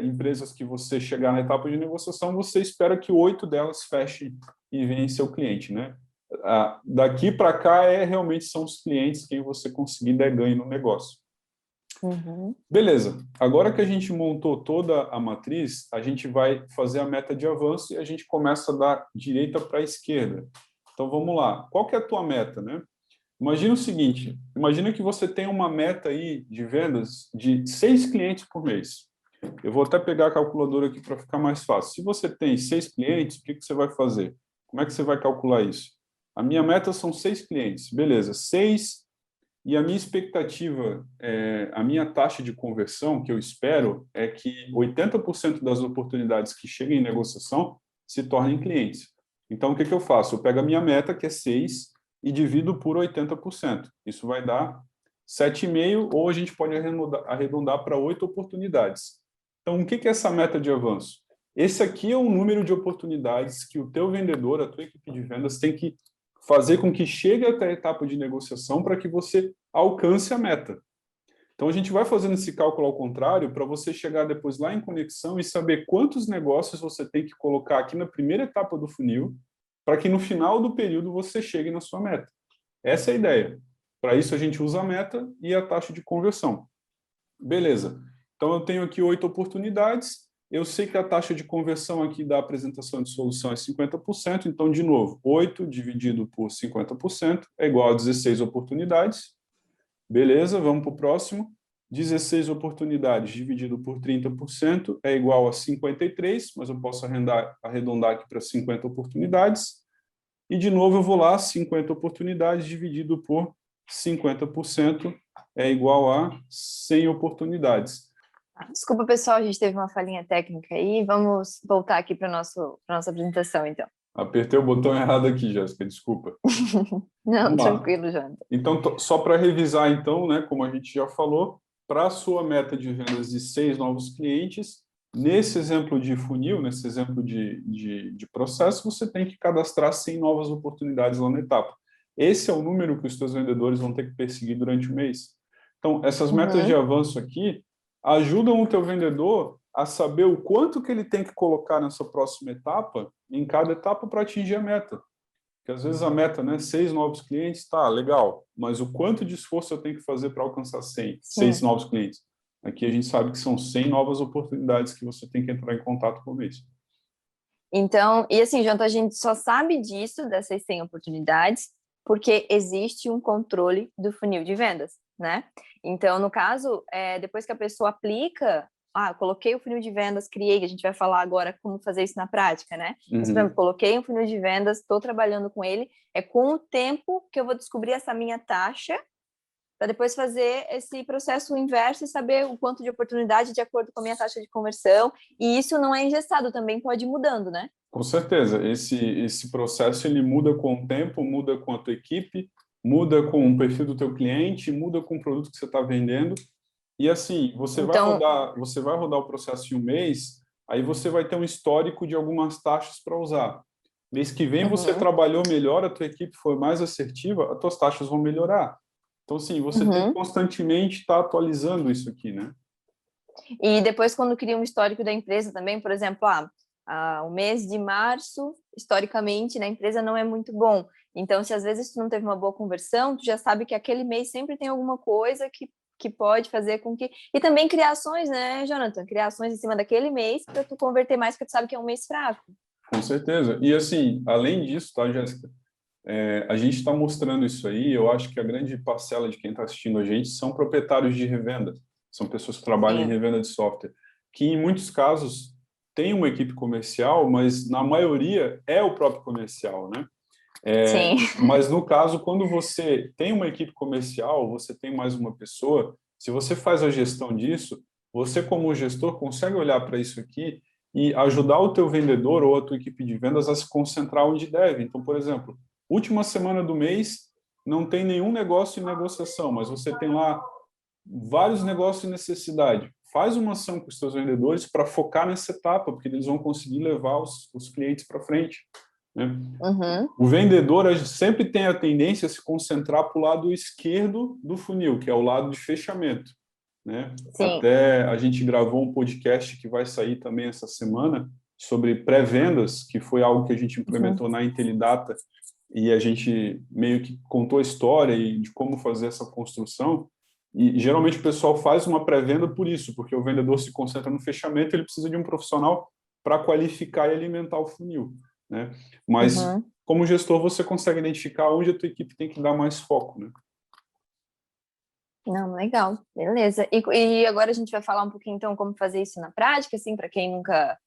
empresas que você chegar na etapa de negociação, você espera que 8 delas fechem e venham seu cliente, né? Daqui para cá, realmente são os clientes quem você conseguir dar ganho no negócio. Uhum. Beleza. Agora que a gente montou toda a matriz, a gente vai fazer a meta de avanço e a gente começa da direita para a esquerda. Então, vamos lá. Qual que é a tua meta, né? Imagina o seguinte, imagina que você tem uma meta aí de vendas de 6 clientes por mês. Eu vou até pegar a calculadora aqui para ficar mais fácil. Se você tem 6 clientes, o que você vai fazer? Como é que você vai calcular isso? A minha meta são 6 clientes. Beleza, 6. E a minha expectativa, a minha taxa de conversão que eu espero é que 80% das oportunidades que chegam em negociação se tornem clientes. Então, o que eu faço? Eu pego a minha meta, que é 6, e divido por 80%. Isso vai dar 7,5, ou a gente pode arredondar para 8 oportunidades. Então, o que é essa meta de avanço? Esse aqui é o número de oportunidades que o teu vendedor, a tua equipe de vendas, tem que fazer com que chegue até a etapa de negociação para que você alcance a meta. Então, a gente vai fazendo esse cálculo ao contrário para você chegar depois lá em conexão e saber quantos negócios você tem que colocar aqui na primeira etapa do funil para que no final do período você chegue na sua meta. Essa é a ideia. Para isso, a gente usa a meta e a taxa de conversão. Beleza. Então, eu tenho aqui 8 oportunidades. Eu sei que a taxa de conversão aqui da apresentação de solução é 50%. Então, de novo, 8 dividido por 50% é igual a 16 oportunidades. Beleza, vamos para o próximo. 16 oportunidades dividido por 30% é igual a 53, mas eu posso arredondar aqui para 50 oportunidades. E, de novo, eu vou lá, 50 oportunidades dividido por 50% é igual a 100 oportunidades. Desculpa, pessoal, a gente teve uma falhinha técnica aí. Vamos voltar aqui para nossa apresentação, então. Apertei o botão errado aqui, Jéssica, desculpa. Não, tranquilo, Jonathan. Então, só para revisar, então, né, como a gente já falou, para a sua meta de vendas de 6 novos clientes, nesse exemplo de funil, nesse exemplo de processo, você tem que cadastrar 100 novas oportunidades lá na etapa. Esse é o número que os seus vendedores vão ter que perseguir durante o mês. Então, essas metas de avanço aqui ajudam o teu vendedor a saber o quanto que ele tem que colocar nessa próxima etapa, em cada etapa, para atingir a meta. Porque às vezes a meta, né, 6 novos clientes, tá, legal, mas o quanto de esforço eu tenho que fazer para alcançar 100, 6 novos clientes? Aqui a gente sabe que são 100 novas oportunidades que você tem que entrar em contato por mês. Então, e assim, Jonathan, a gente só sabe disso, dessas 100 oportunidades, porque existe um controle do funil de vendas, né? Então, no caso, depois que a pessoa aplica, coloquei o funil de vendas, criei, a gente vai falar agora como fazer isso na prática, né? Mas, por exemplo, coloquei um funil de vendas, estou trabalhando com ele, é com o tempo que eu vou descobrir essa minha taxa, para depois fazer esse processo inverso e saber o quanto de oportunidade de acordo com a minha taxa de conversão. E isso não é engessado, também pode ir mudando, né? Com certeza, esse processo ele muda com o tempo, muda com a tua equipe, muda com o perfil do teu cliente, muda com o produto que você está vendendo. E assim, Então, você vai rodar o processo em um mês, aí você vai ter um histórico de algumas taxas para usar. Mês que vem você trabalhou melhor, a tua equipe foi mais assertiva, as tuas taxas vão melhorar. Então, sim, você tem que constantemente estar atualizando isso aqui, né? E depois, quando cria um histórico da empresa também, por exemplo, o mês de março, historicamente, na empresa não é muito bom. Então, se às vezes tu não teve uma boa conversão, tu já sabe que aquele mês sempre tem alguma coisa que pode fazer com que... E também criações, né, Jonathan? Criações em cima daquele mês para tu converter mais, porque tu sabe que é um mês fraco. Com certeza. E assim, além disso, tá, Jéssica? A gente está mostrando isso aí, eu acho que a grande parcela de quem está assistindo a gente são proprietários de revenda, são pessoas que trabalham em Sim. revenda de software, que em muitos casos têm uma equipe comercial, mas na maioria é o próprio comercial, né? Sim. Mas no caso, quando você tem uma equipe comercial, você tem mais uma pessoa, se você faz a gestão disso, você como gestor consegue olhar para isso aqui e ajudar o teu vendedor ou a tua equipe de vendas a se concentrar onde deve. Então, por exemplo, última semana do mês, não tem nenhum negócio em negociação, mas você tem lá vários negócios de necessidade. Faz uma ação com os seus vendedores para focar nessa etapa, porque eles vão conseguir levar os clientes para frente, né? O vendedor sempre tem a tendência a se concentrar para o lado esquerdo do funil, que é o lado de fechamento, né? Sim. Até a gente gravou um podcast que vai sair também essa semana sobre pré-vendas, que foi algo que a gente implementou na Intelidata, e a gente meio que contou a história e de como fazer essa construção. E geralmente o pessoal faz uma pré-venda por isso, porque o vendedor se concentra no fechamento, ele precisa de um profissional para qualificar e alimentar o funil, né? Mas como gestor você consegue identificar onde a tua equipe tem que dar mais foco, né? Não, legal, beleza. E agora a gente vai falar um pouquinho, então, como fazer isso na prática, assim, para quem nunca...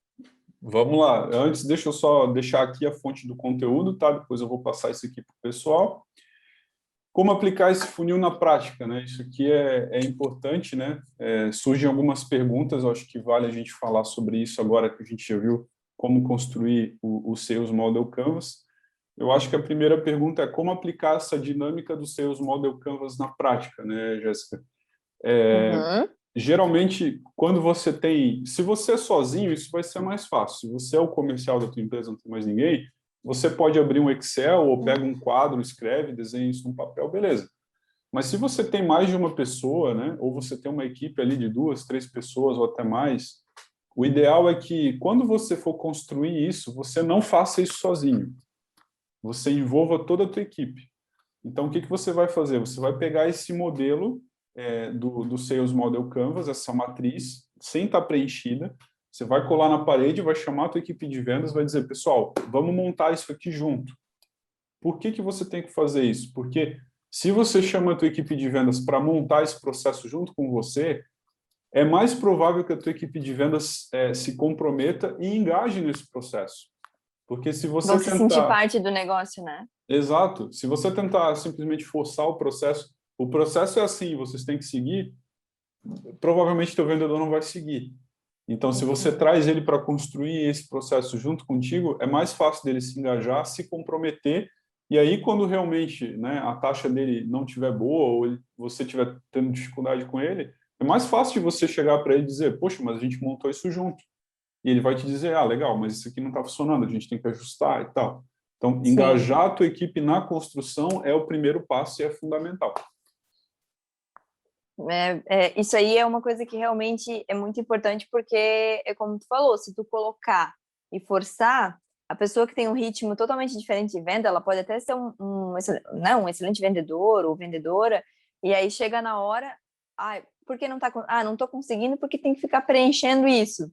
Vamos lá. Antes, deixa eu só deixar aqui a fonte do conteúdo, tá? Depois eu vou passar isso aqui para o pessoal. Como aplicar esse funil na prática, né? Isso aqui é importante, né? Surgem algumas perguntas, eu acho que vale a gente falar sobre isso agora que a gente já viu como construir o Sales Model Canvas. Eu acho que a primeira pergunta é como aplicar essa dinâmica do Sales Model Canvas na prática, né, Jéssica? Geralmente, quando você tem... Se você é sozinho, isso vai ser mais fácil. Se você é o comercial da tua empresa, não tem mais ninguém, você pode abrir um Excel ou pega um quadro, escreve, desenha isso no papel, beleza. Mas se você tem mais de uma pessoa, né, ou você tem uma equipe ali de 2, 3 pessoas ou até mais, o ideal é que, quando você for construir isso, você não faça isso sozinho. Você envolva toda a tua equipe. Então, o que você vai fazer? Você vai pegar esse modelo do Sales Model Canvas, essa matriz, sem estar preenchida, você vai colar na parede, vai chamar a tua equipe de vendas, vai dizer, pessoal, vamos montar isso aqui junto. Por que você tem que fazer isso? Porque se você chama a tua equipe de vendas para montar esse processo junto com você, é mais provável que a tua equipe de vendas se comprometa e engaje nesse processo. Porque se você Vão se sentir tentar... parte do negócio, né? Exato. Se você tentar simplesmente forçar o processo é assim, vocês têm que seguir, provavelmente teu vendedor não vai seguir. Então, se você traz ele para construir esse processo junto contigo, é mais fácil dele se engajar, se comprometer, e aí quando realmente, né, a taxa dele não estiver boa ou você estiver tendo dificuldade com ele, é mais fácil de você chegar para ele e dizer, poxa, mas a gente montou isso junto. E ele vai te dizer, legal, mas isso aqui não está funcionando, a gente tem que ajustar e tal. Então, Sim. engajar a tua equipe na construção é o primeiro passo e é fundamental. Isso aí é uma coisa que realmente é muito importante, porque é como tu falou, se tu colocar e forçar, a pessoa que tem um ritmo totalmente diferente de venda, ela pode até ser um excelente vendedor ou vendedora, e aí chega na hora, por que não está... não estou conseguindo porque tem que ficar preenchendo isso.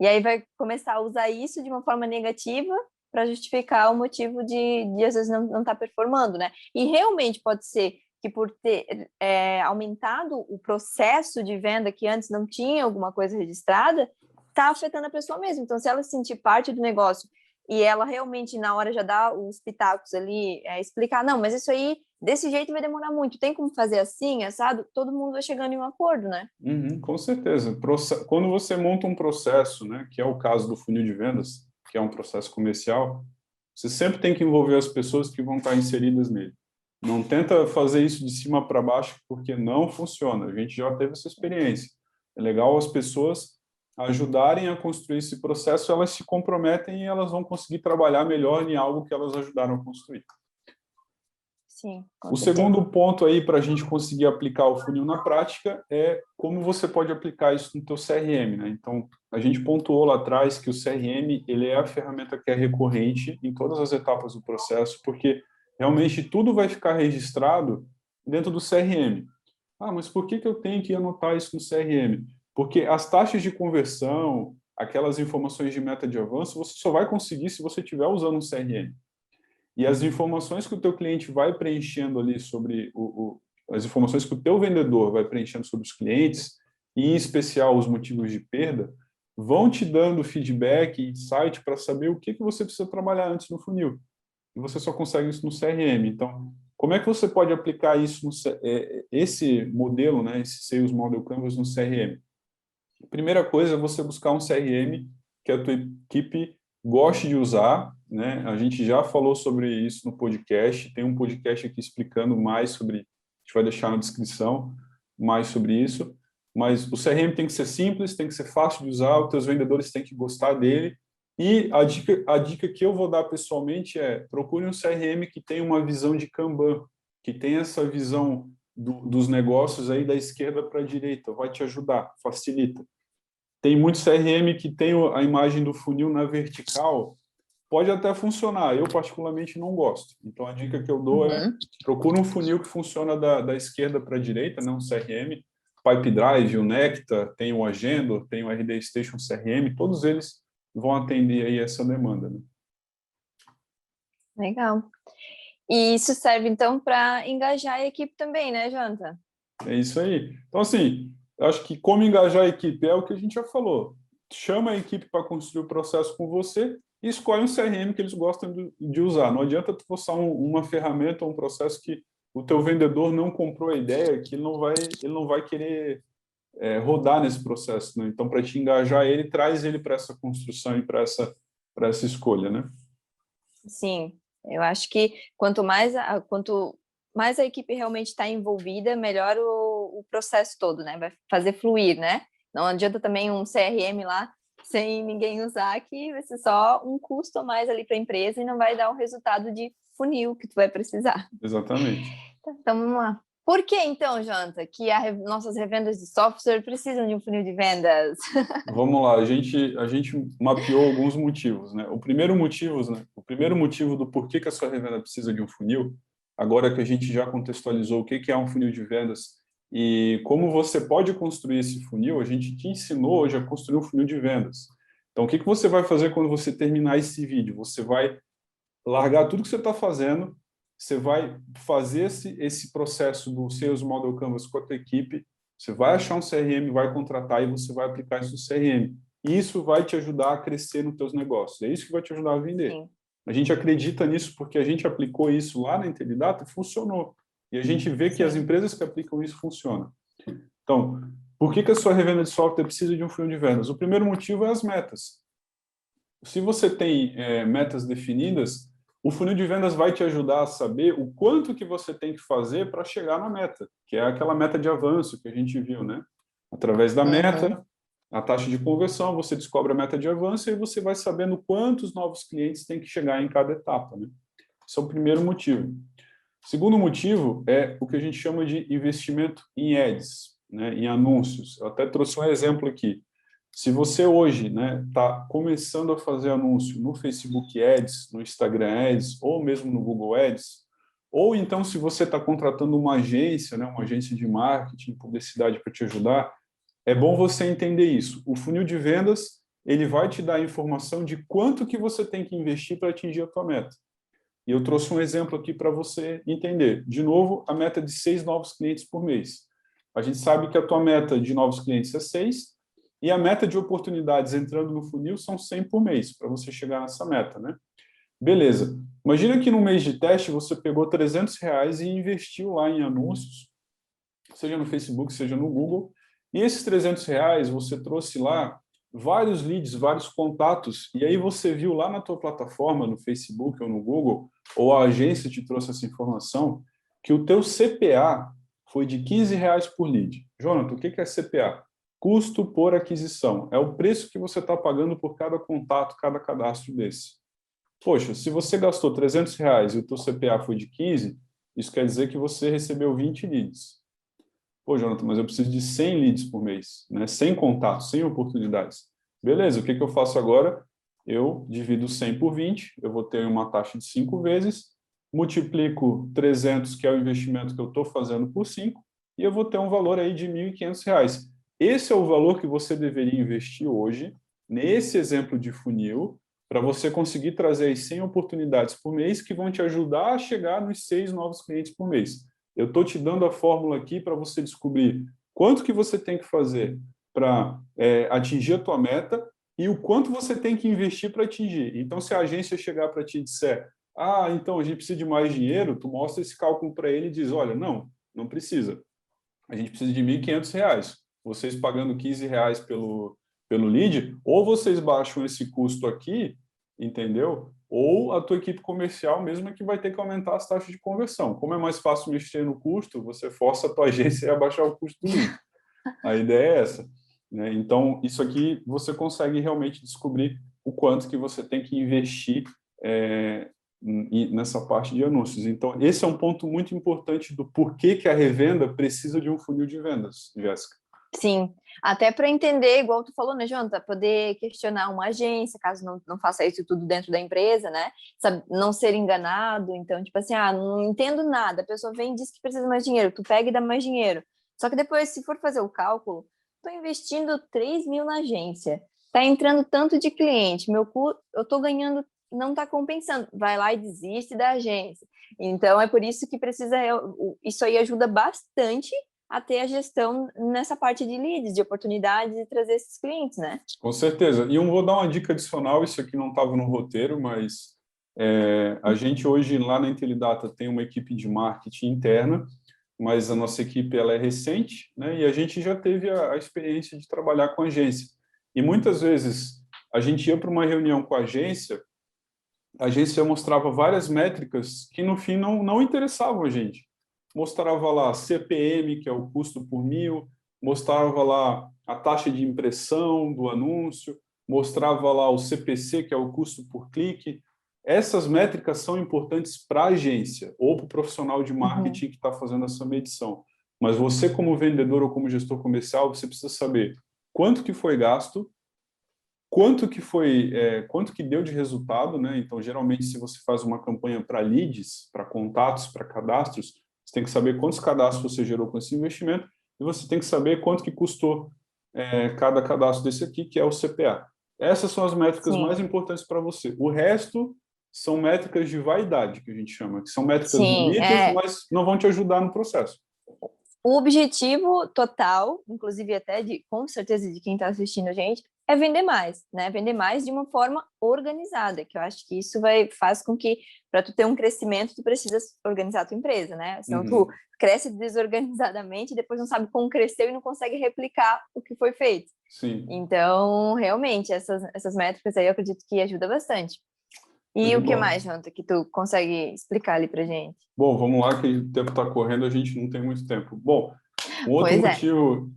E aí vai começar a usar isso de uma forma negativa para justificar o motivo de às vezes não estar performando, né? E realmente pode ser que por ter aumentado o processo de venda que antes não tinha alguma coisa registrada, está afetando a pessoa mesmo. Então, se ela se sentir parte do negócio e ela realmente, na hora, já dá os pitacos ali, explicar, não, mas isso aí, desse jeito vai demorar muito, tem como fazer assim, assado? Todo mundo vai chegando em um acordo, né? Com certeza. Quando você monta um processo, né, que é o caso do funil de vendas, que é um processo comercial, você sempre tem que envolver as pessoas que vão estar inseridas nele. Não tenta fazer isso de cima para baixo, porque não funciona. A gente já teve essa experiência. É legal as pessoas ajudarem a construir esse processo, elas se comprometem e elas vão conseguir trabalhar melhor em algo que elas ajudaram a construir. Sim, o segundo ponto aí para a gente conseguir aplicar o funil na prática é como você pode aplicar isso no teu CRM, né? Então, a gente pontuou lá atrás que o CRM ele é a ferramenta que é recorrente em todas as etapas do processo, porque realmente tudo vai ficar registrado dentro do CRM. Ah, mas por que eu tenho que anotar isso no CRM? Porque as taxas de conversão, aquelas informações de meta de avanço, você só vai conseguir se você estiver usando um CRM. E as informações que o teu cliente vai preenchendo ali sobre as informações que o teu vendedor vai preenchendo sobre os clientes, e em especial os motivos de perda, vão te dando feedback, insight para saber o que você precisa trabalhar antes no funil. E você só consegue isso no CRM. Então, como é que você pode aplicar isso esse modelo, né, esse Sales Model Canvas no CRM? A primeira coisa é você buscar um CRM que a tua equipe goste de usar, né? A gente já falou sobre isso no podcast, tem um podcast aqui explicando mais sobre, a gente vai deixar na descrição mais sobre isso, mas o CRM tem que ser simples, tem que ser fácil de usar, os teus vendedores têm que gostar dele, e a dica que eu vou dar pessoalmente é procure um CRM que tenha uma visão de Kanban, que tenha essa visão dos negócios aí da esquerda para a direita, vai te ajudar, facilita. Tem muito CRM que tem a imagem do funil na vertical, pode até funcionar, eu particularmente não gosto. Então a dica que eu dou é procura um funil que funciona da esquerda para a direita, né, um CRM, Pipedrive, o Nectar, tem o Agendo, tem o RD Station CRM, todos eles vão atender aí essa demanda. Né? Legal. E isso serve, então, para engajar a equipe também, né, Jonathan? É isso aí. Então, assim, eu acho que como engajar a equipe é o que a gente já falou. Chama a equipe para construir o processo com você e escolhe um CRM que eles gostam de usar. Não adianta tu forçar uma ferramenta ou um processo que o teu vendedor não comprou a ideia, que ele não vai querer rodar nesse processo. Né? Então, para te engajar ele, traz ele para essa construção e para essa escolha, né? Sim, eu acho que quanto mais a equipe realmente está envolvida, melhor o processo todo, né? Vai fazer fluir, né? Não adianta também um CRM lá sem ninguém usar, que vai ser só um custo a mais ali para a empresa e não vai dar o resultado de funil que tu vai precisar. Exatamente. Então, vamos lá. Por que, então, Jonathan, que nossas revendas de software precisam de um funil de vendas? Vamos lá, a gente mapeou alguns motivos, né? O primeiro motivo do porquê que a sua revenda precisa de um funil, agora que a gente já contextualizou o que é um funil de vendas e como você pode construir esse funil, a gente te ensinou hoje a construir um funil de vendas. Então, o que você vai fazer quando você terminar esse vídeo? Você vai largar tudo que você está fazendo, você vai fazer esse processo do Sales Model Canvas com a tua equipe, você vai achar um CRM, vai contratar e você vai aplicar isso no CRM. E isso vai te ajudar a crescer nos teus negócios. É isso que vai te ajudar a vender. Sim. A gente acredita nisso porque a gente aplicou isso lá na Interdata e funcionou. E a gente vê que as empresas que aplicam isso funcionam. Então, por que a sua revenda de software precisa de um funil de vendas? O primeiro motivo é as metas. Se você tem metas definidas, o funil de vendas vai te ajudar a saber o quanto que você tem que fazer para chegar na meta, que é aquela meta de avanço que a gente viu, né? Através da meta, a taxa de conversão, você descobre a meta de avanço e você vai sabendo quantos novos clientes tem que chegar em cada etapa, né? Esse é o primeiro motivo. O segundo motivo é o que a gente chama de investimento em ads, né? Em anúncios. Eu até trouxe um exemplo aqui. Se você hoje está começando a fazer anúncio no Facebook Ads, no Instagram Ads ou mesmo no Google Ads, Ou então, se você está contratando uma agência, né, uma agência de marketing, publicidade para te ajudar, é bom você entender isso. O funil de vendas, ele vai te dar a informação de quanto que você tem que investir para atingir a tua meta. E eu trouxe um exemplo aqui para você entender. De novo, a meta de 6 novos clientes por mês. A gente sabe que a tua meta de novos clientes é 6, e a meta de oportunidades entrando no funil são 100 por mês, para você chegar nessa meta, né? Beleza. Imagina que no mês de teste você pegou R$ 300 e investiu lá em anúncios, seja no Facebook, seja no Google, e esses R$ 300 você trouxe lá vários leads, vários contatos, e aí você viu lá na tua plataforma, no Facebook ou no Google, ou a agência te trouxe essa informação, que o teu CPA foi de R$ 15 por lead. Jonathan, o que é CPA? Custo por aquisição. É o preço que você está pagando por cada contato, cada cadastro desse. Poxa, se você gastou R$ 300 e o teu CPA foi de 15, isso quer dizer que você recebeu 20 leads. Pô, Jonathan, mas eu preciso de 100 leads por mês, né? 100 contatos, 100 oportunidades. Beleza, o que eu faço agora? Eu divido 100 por 20, eu vou ter uma taxa de 5 vezes, multiplico 300, que é o investimento que eu estou fazendo, por 5, e eu vou ter um valor aí de R$ 1.500. Esse é o valor que você deveria investir hoje, nesse exemplo de funil, para você conseguir trazer as 100 oportunidades por mês que vão te ajudar a chegar nos 6 novos clientes por mês. Eu estou te dando a fórmula aqui para você descobrir quanto que você tem que fazer para atingir a tua meta e o quanto você tem que investir para atingir. Então, se a agência chegar para ti e disser, então a gente precisa de mais dinheiro, tu mostra esse cálculo para ele e diz, olha, não precisa. A gente precisa de R$ 1.500. Vocês pagando R$ 15 pelo lead, ou vocês baixam esse custo aqui, entendeu? Ou a tua equipe comercial mesmo é que vai ter que aumentar as taxas de conversão. Como é mais fácil mexer no custo, você força a tua agência a baixar o custo do lead. A ideia é essa, né? Então, isso aqui você consegue realmente descobrir o quanto que você tem que investir nessa parte de anúncios. Então, esse é um ponto muito importante do porquê que a revenda precisa de um funil de vendas, Jéssica. Sim, até para entender, igual tu falou, né, Jonathan, poder questionar uma agência, caso não faça isso tudo dentro da empresa, né, sabe, não ser enganado, então, tipo assim, não entendo nada, a pessoa vem e diz que precisa mais dinheiro, tu pega e dá mais dinheiro, só que depois, se for fazer o cálculo, tô investindo 3 mil na agência, tá entrando tanto de cliente, eu tô ganhando, não tá compensando, vai lá e desiste da agência, então é por isso que precisa, isso aí ajuda bastante a ter a gestão nessa parte de leads, de oportunidades e trazer esses clientes, né? Com certeza. E eu vou dar uma dica adicional, isso aqui não estava no roteiro, mas a gente hoje lá na Intelidata tem uma equipe de marketing interna, mas a nossa equipe ela é recente, né? E a gente já teve a experiência de trabalhar com agência. E muitas vezes a gente ia para uma reunião com a agência mostrava várias métricas que no fim não interessavam a gente. Mostrava lá CPM, que é o custo por mil, mostrava lá a taxa de impressão do anúncio, mostrava lá o CPC, que é o custo por clique. Essas métricas são importantes para a agência ou para o profissional de marketing que está fazendo essa medição. Mas você, como vendedor ou como gestor comercial, você precisa saber quanto que foi gasto, quanto que deu de resultado, né? Então, geralmente, se você faz uma campanha para leads, para contatos, para cadastros, você tem que saber quantos cadastros você gerou com esse investimento e você tem que saber quanto que custou cada cadastro desse aqui, que é o CPA. Essas são as métricas mais importantes para você. O resto são métricas de vaidade, que a gente chama, que são métricas bonitas, mas não vão te ajudar no processo. O objetivo total, inclusive até com certeza de quem está assistindo a gente, é vender mais, né? Vender mais de uma forma organizada, que eu acho que isso faz com que, para tu ter um crescimento, tu precisa organizar a tua empresa, né? Senão tu cresce desorganizadamente e depois não sabe como cresceu e não consegue replicar o que foi feito. Sim. Então, realmente, essas métricas aí eu acredito que ajuda bastante. E o que mais, Jonathan, que tu consegue explicar ali pra gente? Bom, vamos lá, que o tempo está correndo, a gente não tem muito tempo. Bom, um outro motivo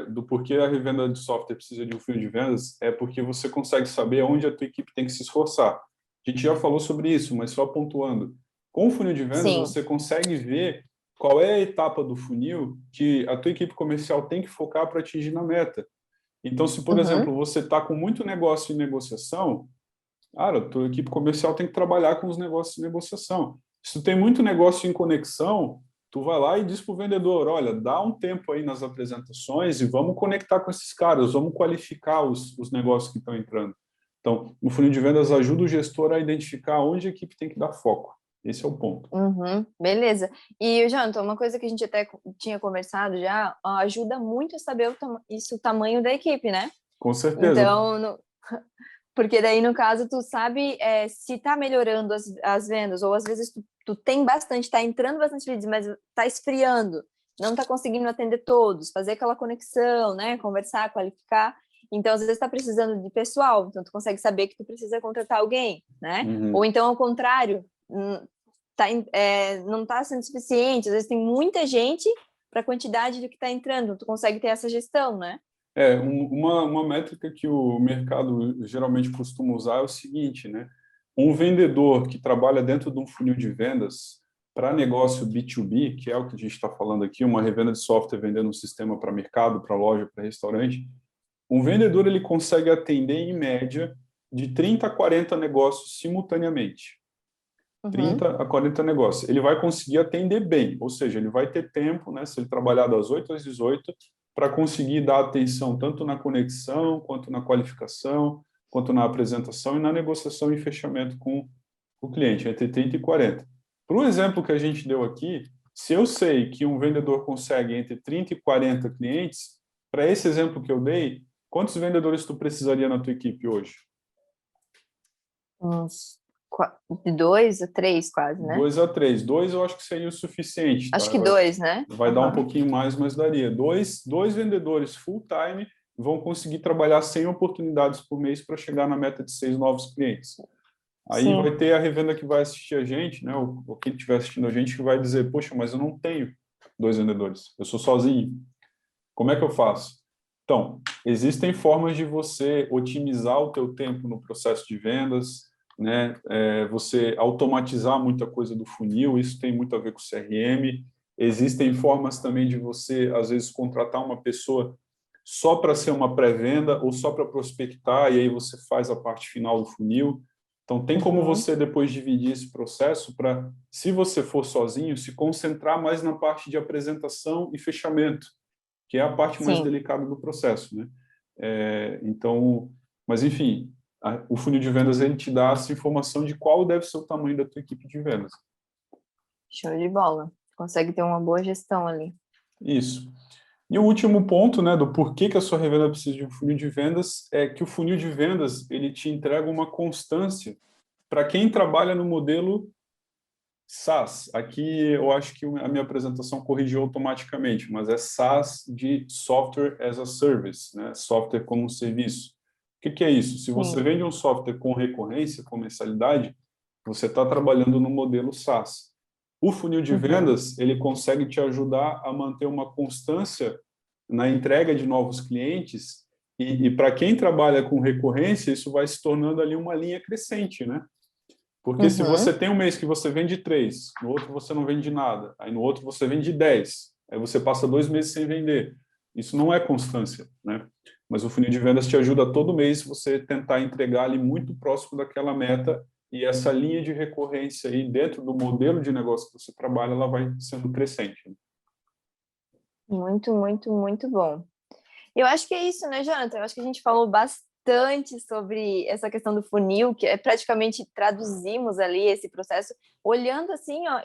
do porquê a revenda de software precisa de um funil de vendas é porque você consegue saber onde a tua equipe tem que se esforçar. A gente já falou sobre isso, mas só pontuando. Com o funil de vendas, você consegue ver qual é a etapa do funil que a tua equipe comercial tem que focar para atingir na meta. Então, se, por exemplo, você está com muito negócio em negociação, cara, a tua equipe comercial tem que trabalhar com os negócios de negociação. Se tu tem muito negócio em conexão, tu vai lá e diz para o vendedor, olha, dá um tempo aí nas apresentações e vamos conectar com esses caras, vamos qualificar os negócios que estão entrando. Então, o funil de vendas ajuda o gestor a identificar onde a equipe tem que dar foco. Esse é o ponto. Beleza. E, Jonathan, uma coisa que a gente até tinha conversado já, ajuda muito a saber o tamanho da equipe, né? Com certeza. Então, porque daí, no caso, tu sabe se está melhorando as vendas, ou às vezes tu tem bastante, está entrando bastante leads, mas está esfriando, não está conseguindo atender todos, fazer aquela conexão, né? Conversar, qualificar. Então, às vezes, está precisando de pessoal, então tu consegue saber que tu precisa contratar alguém, né? Ou então, ao contrário, não está sendo suficiente, às vezes tem muita gente para a quantidade do que está entrando, tu consegue ter essa gestão, né? Uma métrica que o mercado geralmente costuma usar é o seguinte, né? Um vendedor que trabalha dentro de um funil de vendas para negócio B2B, que é o que a gente está falando aqui, uma revenda de software vendendo um sistema para mercado, para loja, para restaurante, um vendedor ele consegue atender, em média, de 30 a 40 negócios simultaneamente. 30 a 40 negócios. Ele vai conseguir atender bem, ou seja, ele vai ter tempo, né, se ele trabalhar das 8 às 18, para conseguir dar atenção tanto na conexão, quanto na qualificação, quanto na apresentação e na negociação e fechamento com o cliente, entre 30 e 40. Para o exemplo que a gente deu aqui, se eu sei que um vendedor consegue entre 30 e 40 clientes, para esse exemplo que eu dei, quantos vendedores tu precisaria na tua equipe hoje? De 2 a 3, quase, né? 2 a 3. 2 eu acho que seria o suficiente. Acho que 2, né? Vai dar um pouquinho mais, mas daria. Dois vendedores full-time vão conseguir trabalhar 100 oportunidades por mês para chegar na meta de 6 novos clientes. Aí Sim. vai ter a revenda que vai assistir a gente, né? Ou quem estiver assistindo a gente, que vai dizer, poxa, mas eu não tenho 2 vendedores, eu sou sozinho. Como é que eu faço? Então, existem formas de você otimizar o teu tempo no processo de vendas, né? Você automatizar muita coisa do funil, isso tem muito a ver com o CRM. Existem formas também de você, às vezes, contratar uma pessoa só para ser uma pré-venda ou só para prospectar, e aí você faz a parte final do funil. Então, tem como você depois dividir esse processo para, se você for sozinho, se concentrar mais na parte de apresentação e fechamento, que é a parte mais delicada do processo, né? Então, mas enfim, o funil de vendas ele te dá essa informação de qual deve ser o tamanho da tua equipe de vendas. Show de bola. Consegue ter uma boa gestão ali. Isso. E o último ponto, né, do porquê que a sua revenda precisa de um funil de vendas é que o funil de vendas ele te entrega uma constância para quem trabalha no modelo SaaS. Aqui eu acho que a minha apresentação corrigiu automaticamente, mas é SaaS de Software as a Service, né? Software como um serviço. O que é isso? Se você vende um software com recorrência, com mensalidade, você está trabalhando no modelo SaaS. O funil de vendas, ele consegue te ajudar a manter uma constância na entrega de novos clientes e para quem trabalha com recorrência, isso vai se tornando ali uma linha crescente, né? Porque se você tem um mês que você vende 3, no outro você não vende nada, aí no outro você vende 10, aí você passa 2 meses sem vender. Isso não é constância, né? Mas o funil de vendas te ajuda todo mês você tentar entregar ali muito próximo daquela meta e essa linha de recorrência aí dentro do modelo de negócio que você trabalha, ela vai sendo crescente. Muito, muito, muito bom. Eu acho que é isso, né, Jonathan? Eu acho que a gente falou bastante sobre essa questão do funil, que praticamente traduzimos ali esse processo, olhando assim, ó,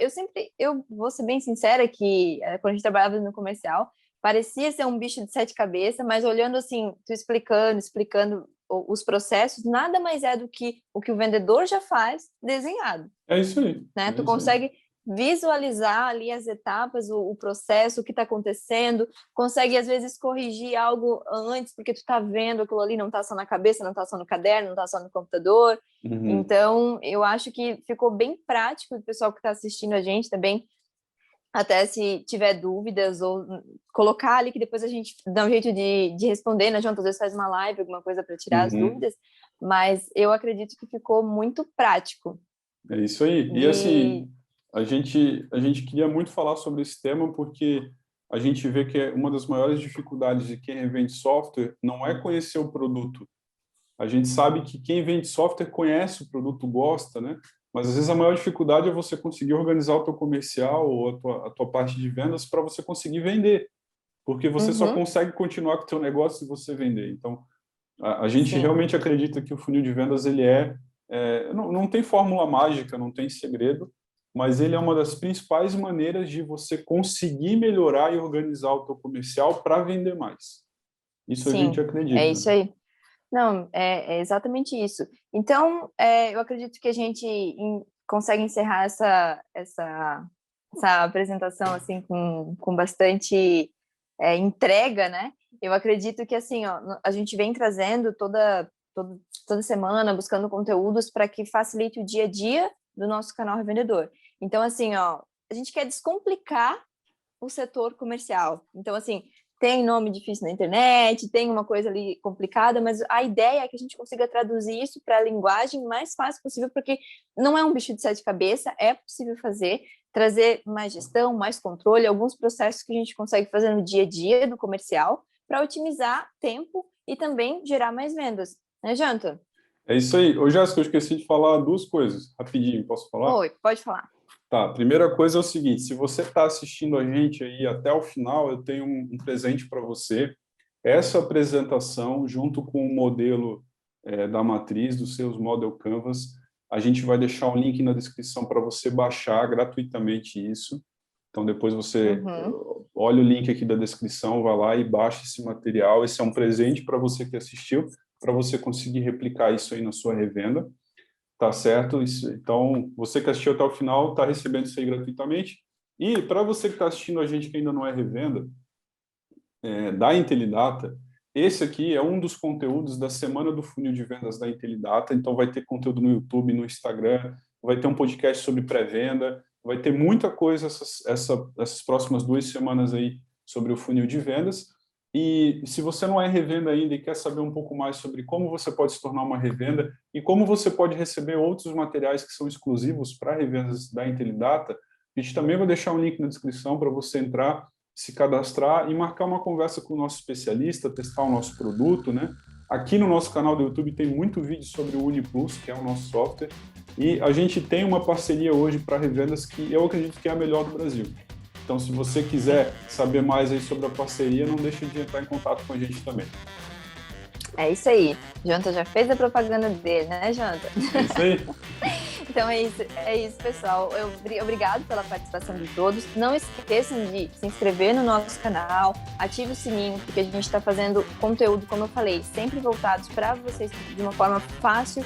eu vou ser bem sincera que quando a gente trabalhava no comercial, parecia ser um bicho de 7 cabeças, mas olhando assim, tu explicando os processos, nada mais é do que o vendedor já faz desenhado. É isso aí. Né? Tu consegue visualizar ali as etapas, o processo, o que está acontecendo, consegue às vezes corrigir algo antes, porque tu está vendo aquilo ali, não está só na cabeça, não está só no caderno, não está só no computador. Então, eu acho que ficou bem prático o pessoal que está assistindo a gente também, até se tiver dúvidas ou colocar ali que depois a gente dá um jeito de responder, né, João? Às vezes faz uma live, alguma coisa para tirar as dúvidas, mas eu acredito que ficou muito prático. É isso aí. E assim, a gente queria muito falar sobre esse tema porque a gente vê que uma das maiores dificuldades de quem revende software não é conhecer o produto. A gente sabe que quem vende software conhece o produto, gosta, né? Mas às vezes a maior dificuldade é você conseguir organizar o teu comercial ou a tua parte de vendas para você conseguir vender, porque você só consegue continuar com o teu negócio se você vender. Então, a gente realmente acredita que o funil de vendas ele não tem fórmula mágica, não tem segredo, mas ele é uma das principais maneiras de você conseguir melhorar e organizar o teu comercial para vender mais. Isso a gente acredita. É isso aí. Não, é exatamente isso. Então, eu acredito que a gente consegue encerrar essa apresentação assim com bastante entrega, né? Eu acredito que assim, ó, a gente vem trazendo toda semana, buscando conteúdos para que facilite o dia a dia do nosso canal revendedor. Então, assim, ó, a gente quer descomplicar o setor comercial. Então, assim, tem nome difícil na internet, tem uma coisa ali complicada, mas a ideia é que a gente consiga traduzir isso para a linguagem mais fácil possível, porque não é um bicho de sete cabeças, é possível fazer, trazer mais gestão, mais controle, alguns processos que a gente consegue fazer no dia a dia do comercial para otimizar tempo e também gerar mais vendas. Né, Janta? É isso aí. Ô, Jéssica, eu esqueci de falar duas coisas, rapidinho, posso falar? Oi, pode falar. Tá, a primeira coisa é o seguinte, se você está assistindo a gente aí até o final, eu tenho um presente para você. Essa apresentação, junto com o modelo da matriz, dos seus Model Canvas, a gente vai deixar um link na descrição para você baixar gratuitamente isso. Então, depois você olha o link aqui da descrição, vai lá e baixa esse material. Esse é um presente para você que assistiu, para você conseguir replicar isso aí na sua revenda. Tá certo? Então, você que assistiu até o final está recebendo isso aí gratuitamente. E para você que está assistindo a gente que ainda não é revenda, da Intelidata, esse aqui é um dos conteúdos da Semana do Funil de Vendas da Intelidata. Então, vai ter conteúdo no YouTube, no Instagram, vai ter um podcast sobre pré-venda, vai ter muita coisa essas próximas 2 semanas aí sobre o funil de vendas. E se você não é revenda ainda e quer saber um pouco mais sobre como você pode se tornar uma revenda e como você pode receber outros materiais que são exclusivos para revendas da Intelidata, a gente também vai deixar um link na descrição para você entrar, se cadastrar e marcar uma conversa com o nosso especialista, testar o nosso produto, né? Aqui no nosso canal do YouTube tem muito vídeo sobre o UniPlus, que é o nosso software, e a gente tem uma parceria hoje para revendas que eu acredito que é a melhor do Brasil. Então, se você quiser saber mais aí sobre a parceria, não deixe de entrar em contato com a gente também. É isso aí. Janta já fez a propaganda dele, né, Janta? É isso aí. Então é isso, pessoal. Obrigado pela participação de todos. Não esqueçam de se inscrever no nosso canal, ative o sininho, porque a gente está fazendo conteúdo, como eu falei, sempre voltados para vocês de uma forma fácil,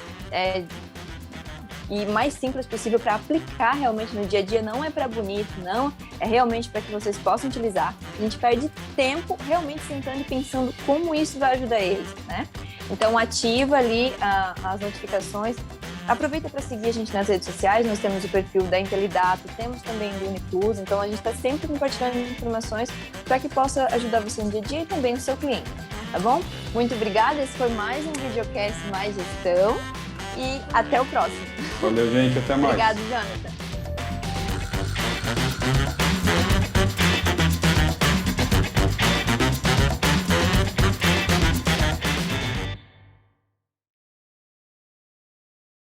e mais simples possível para aplicar realmente no dia a dia. Não é para bonito, não, é realmente para que vocês possam utilizar. A gente perde tempo realmente sentando e pensando como isso vai ajudar eles, né? Então ativa ali as notificações, aproveita para seguir a gente nas redes sociais. Nós temos o perfil da Intelidata, temos também do UniPlus, então a gente está sempre compartilhando informações para que possa ajudar você no dia a dia e também o seu cliente, tá bom? Muito obrigada, esse foi mais um videocast Mais Gestão. E até o próximo. Valeu, gente. Até mais. Obrigado, Jonathan.